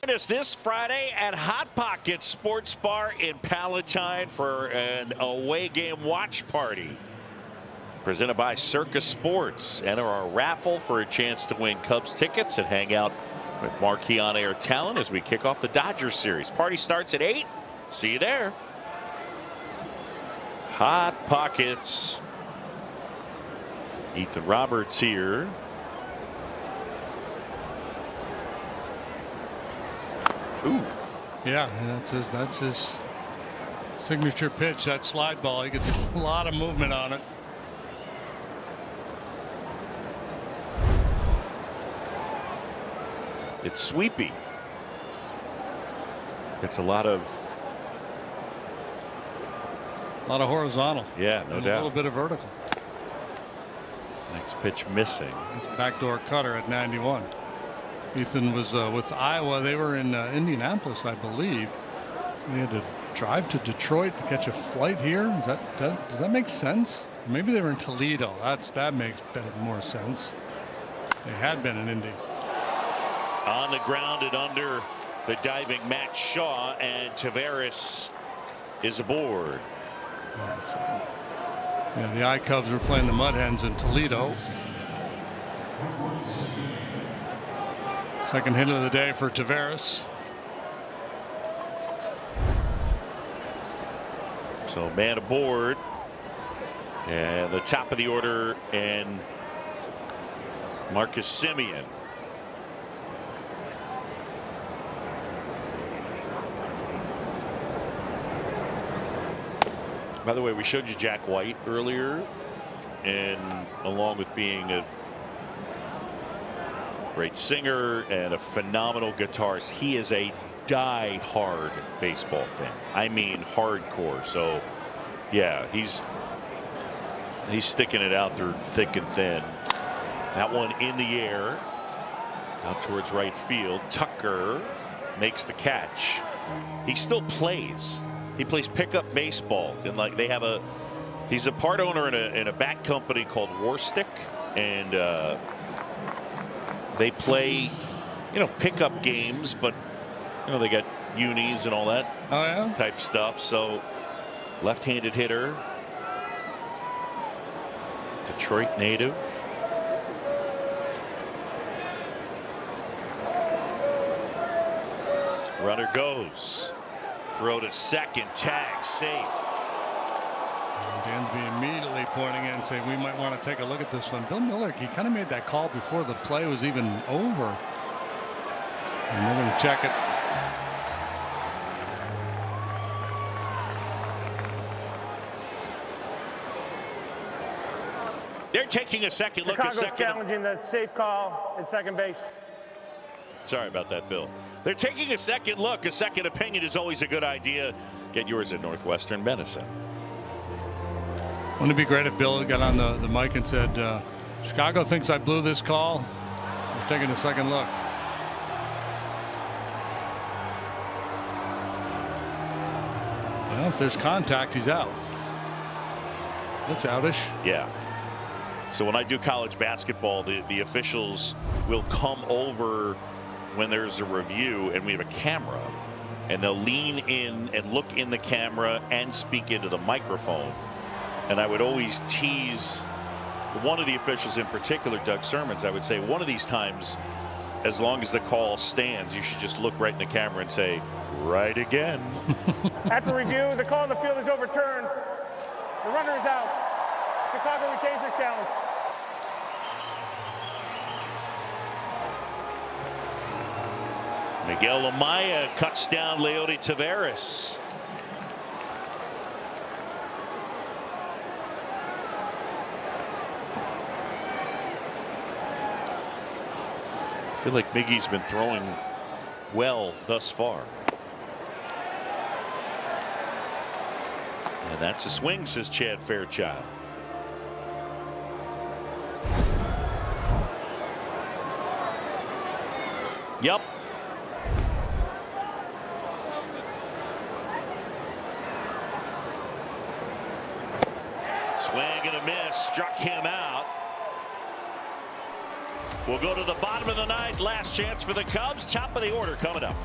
Join us this Friday at Hot Pocket Sports Bar in Palatine for an away game watch party. Presented by Circus Sports. Enter our raffle for a chance to win Cubs tickets and hang out with marquee on-air talent as we kick off the Dodgers series. Party starts at 8. See you there. Hot Pockets. Ethan Roberts here. Ooh. Yeah, that's his signature pitch, that slide ball. He gets a lot of movement on it. It's sweepy. It's a lot of horizontal. Yeah, no and doubt. A little bit of vertical. Next pitch missing. It's a backdoor cutter at 91. Ethan was with Iowa. They were in Indianapolis, I believe. So he had to drive to Detroit to catch a flight here. Does that make sense? Maybe they were in Toledo. That makes better, more sense. They had been in Indy. On the ground and under the diving Matt Shaw, and Taveras is aboard. Yeah, the I-Cubs were playing the Mud Hens in Toledo. Second hit of the day for Taveras. So man aboard, and the top of the order, and Marcus Semien. By the way, we showed you Jack White earlier, and along with being a great singer and a phenomenal guitarist, he is a die-hard baseball fan. I mean hardcore. So yeah, he's sticking it out there thick and thin. That one in the air out towards right field. Tucker makes the catch. He still plays. He plays pickup baseball, and like they have he's a part owner in a bat company called Warstick, and they play, pickup games, but they got unis and all that type stuff. So left-handed hitter, Detroit native. Runner goes. Throw to second, tag, safe. Dansby immediately pointing in, saying we might want to take a look at this one. Bill Miller, he kind of made that call before the play was even over. And they're going to check it. They're taking a second look Chicago's at second. Challenging the safe call at second base. Sorry about that, Bill. They're taking a second look. A second opinion is always a good idea. Get yours at Northwestern Medicine. Wouldn't it be great if Bill got on the mic and said, Chicago thinks I blew this call. We're taking a second look. Well, if there's contact, he's out. Looks outish. Yeah. So when I do college basketball, the officials will come over when there's a review and we have a camera, and they'll lean in and look in the camera and speak into the microphone. And I would always tease one of the officials in particular, Doug Sermons. I would say, one of these times, as long as the call stands, you should just look right in the camera and say, right again. After review, the call on the field is overturned. The runner is out. Chicago retains their challenge. Miguel Amaya cuts down Leody Taveras. I feel like Miggy's been throwing well thus far. And that's a swing, says Chad Fairchild. Yep. Swing and a miss, struck him out. We'll go to the bottom of the ninth. Last chance for the Cubs. Top of the order coming up.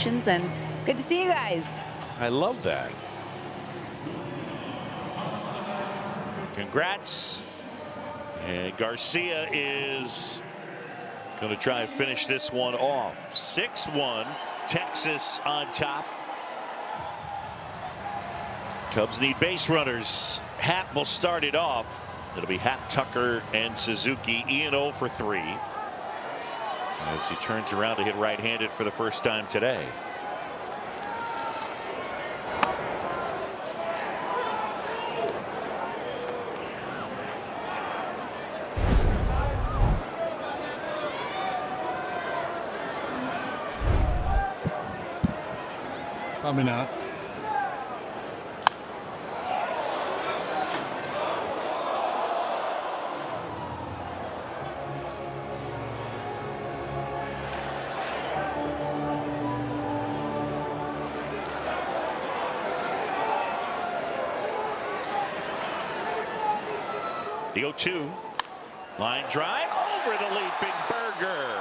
congratulations, and good to see you guys. I love that. Congrats. And Garcia is going to try and finish this one off. 6-1, Texas on top. Cubs need base runners. Happ will start it off. It'll be Happ, Tucker, and Suzuki. Ian 0 for 3. As he turns around to hit right-handed for the first time today. Probably not. The 0-2. Line drive over the leaping Burger.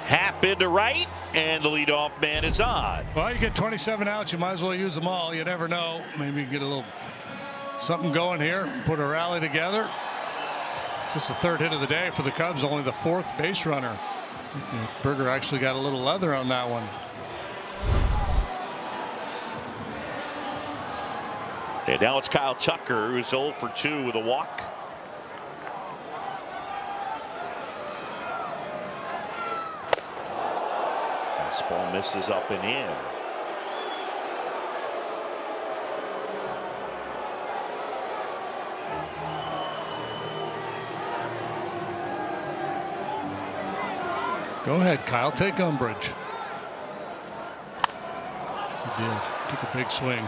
Happ into right, and the leadoff man is on. Well, you get 27 outs, you might as well use them all. You never know. Maybe you get a little something going here, put a rally together. Just the third hit of the day for the Cubs, only the fourth base runner. Burger actually got a little leather on that one. And now it's Kyle Tucker, who's 0 for 2 with a walk. Fastball misses up and in. Go ahead, Kyle. Take umbrage. He did. Took a big swing.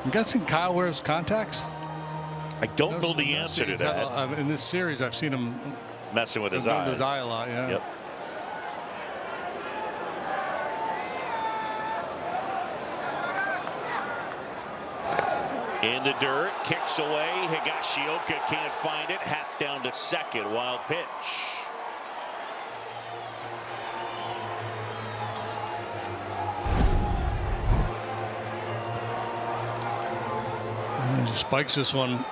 I'm guessing Kyle wears contacts. I don't know the answer to that. In this series, I've seen him messing with his eyes. His eye a lot, yeah. Yep. In the dirt, kicks away. Higashioka can't find it. Happ down to second. Wild pitch. And just spikes this one.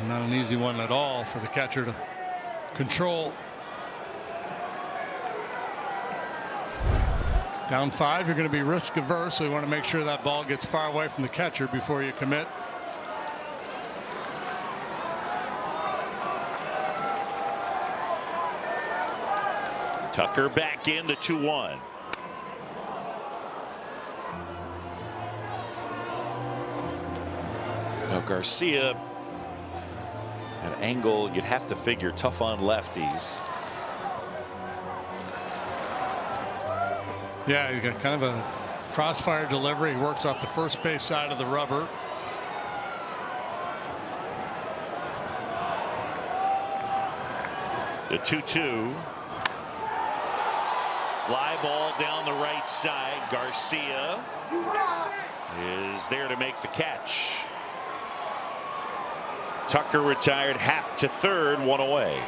Not an easy one at all for the catcher to control. Down 5, you're going to be risk averse, so you want to make sure that ball gets far away from the catcher before you commit. Tucker back in the 2-1. Now Garcia, an angle you'd have to figure tough on lefties. Yeah, you got kind of a crossfire delivery. He works off the first base side of the rubber. The 2-2. Fly ball down the right side. Garcia is there to make the catch. Tucker retired. Happ to third, 1 away.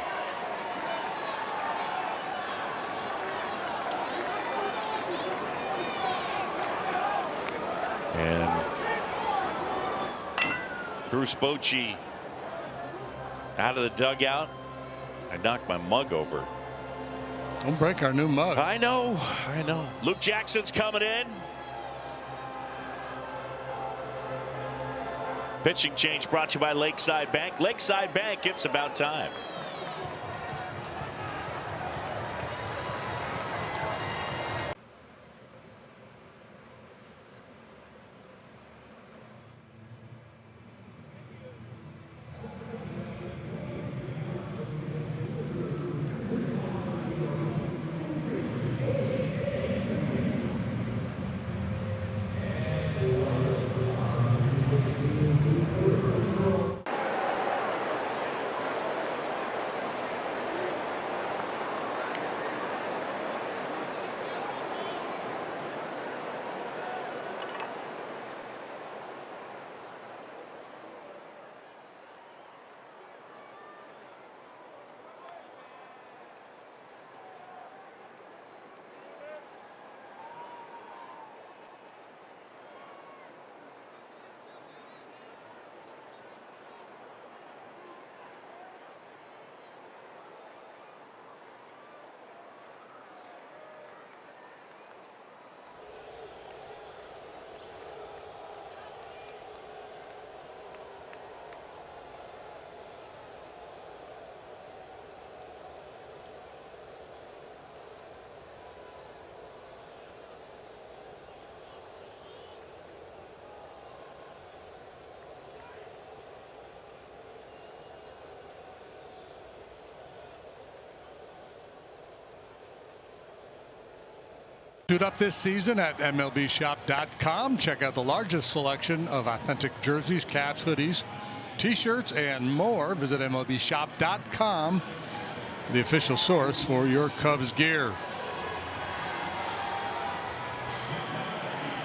And Bruce Bochy out of the dugout. I knocked my mug over. Don't break our new mug. I know. Luke Jackson's coming in. Pitching change brought to you by Lakeside Bank. Lakeside Bank, it's about time. Suit up this season at MLBshop.com. Check out the largest selection of authentic jerseys, caps, hoodies, T-shirts, and more. Visit MLBshop.com, the official source for your Cubs gear.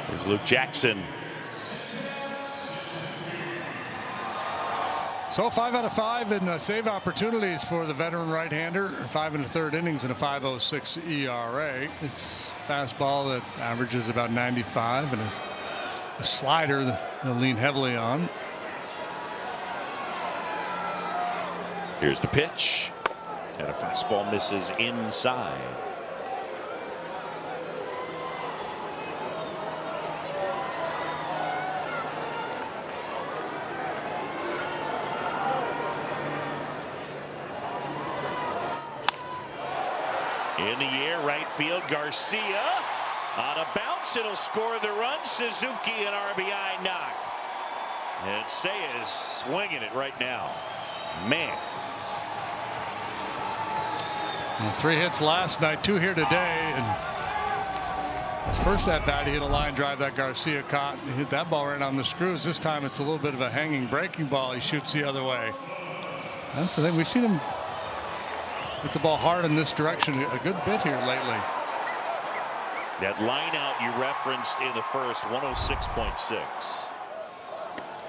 There's Luke Jackson. So 5 out of 5 in save opportunities for the veteran right-hander. 5 1/3 innings and a 5.06 ERA. It's fastball that averages about 95 and a slider that they'll lean heavily on. Here's the pitch. And a fastball misses inside. In the air, right field, Garcia. On a bounce, it'll score the run. Suzuki, an RBI knock. And Seiya is swinging it right now. Man. 3 hits last night, 2 here today. And his first at bat, he hit a line drive that Garcia caught. He hit that ball right on the screws. This time it's a little bit of a hanging breaking ball. He shoots the other way. That's the thing. We've seen him hit the ball hard in this direction a good bit here lately. That line out you referenced in the first, 106.6.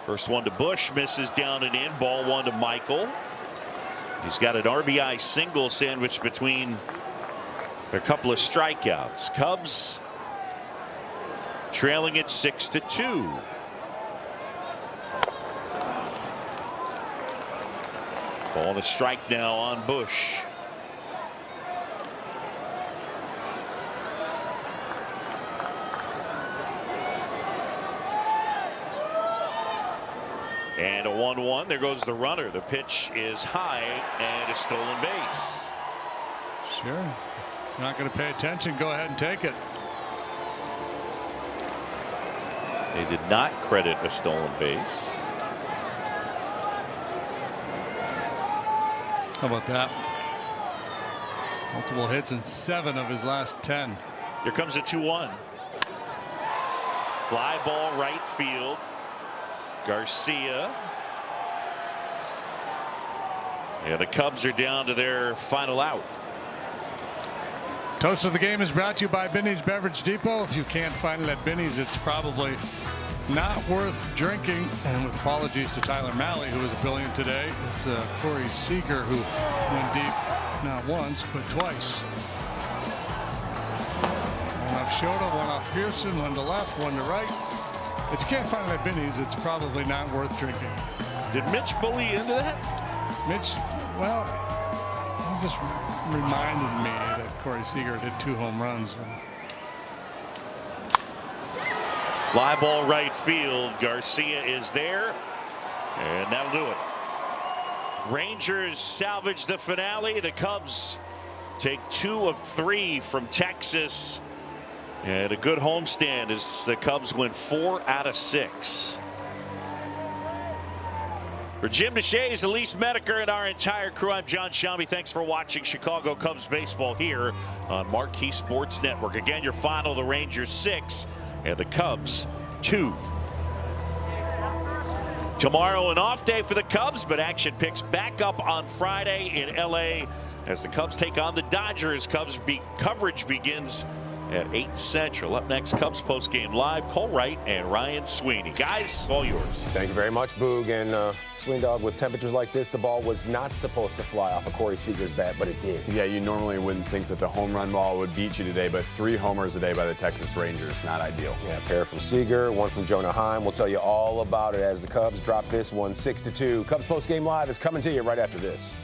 First one to Bush, misses down and in. Ball 1 to Michael. He's got an RBI single sandwiched between a couple of strikeouts. Cubs trailing it 6-2. Ball and a strike now on Bush. And a 1-1. There goes the runner. The pitch is high and a stolen base. Sure. You're not going to pay attention. Go ahead and take it. They did not credit a stolen base. How about that? Multiple hits in 7 of his last 10. Here comes a 2-1. Fly ball right field. Garcia. Yeah, the Cubs are down to their final out. Toast of the Game is brought to you by Binny's Beverage Depot. If you can't find it at Binny's, it's probably not worth drinking. And with apologies to Tyler Mahle, who was a brilliant today, it's Corey Seager who went deep not once but twice. One off Shota, one off Pearson, one to left, one to right. If you can't find it at Binny's, it's probably not worth drinking. Did Mitch bully into that? Mitch, well, he just reminded me that Corey Seager did 2 home runs. Fly ball right field. Garcia is there, and that'll do it. Rangers salvage the finale. The Cubs take 2 of 3 from Texas. And a good homestand as the Cubs win 4 out of 6. For Jim Deshaies, Elise Medeker, and our entire crew, I'm John Shambi. Thanks for watching Chicago Cubs baseball here on Marquee Sports Network. Again, your final, the Rangers 6 and the Cubs 2. Tomorrow an off day for the Cubs, but action picks back up on Friday in LA as the Cubs take on the Dodgers. Coverage begins at 8 Central. Up next, Cubs postgame live. Cole Wright and Ryan Sweeney. Guys, all yours. Thank you very much, Boog. And Swing Dog, with temperatures like this, the ball was not supposed to fly off of Corey Seager's bat, but it did. Yeah, you normally wouldn't think that the home run ball would beat you today, but 3 homers a day by the Texas Rangers, not ideal. Yeah, a pair from Seager, 1 from Jonah Heim. We'll tell you all about it as the Cubs drop this one 6-2. Cubs postgame live is coming to you right after this.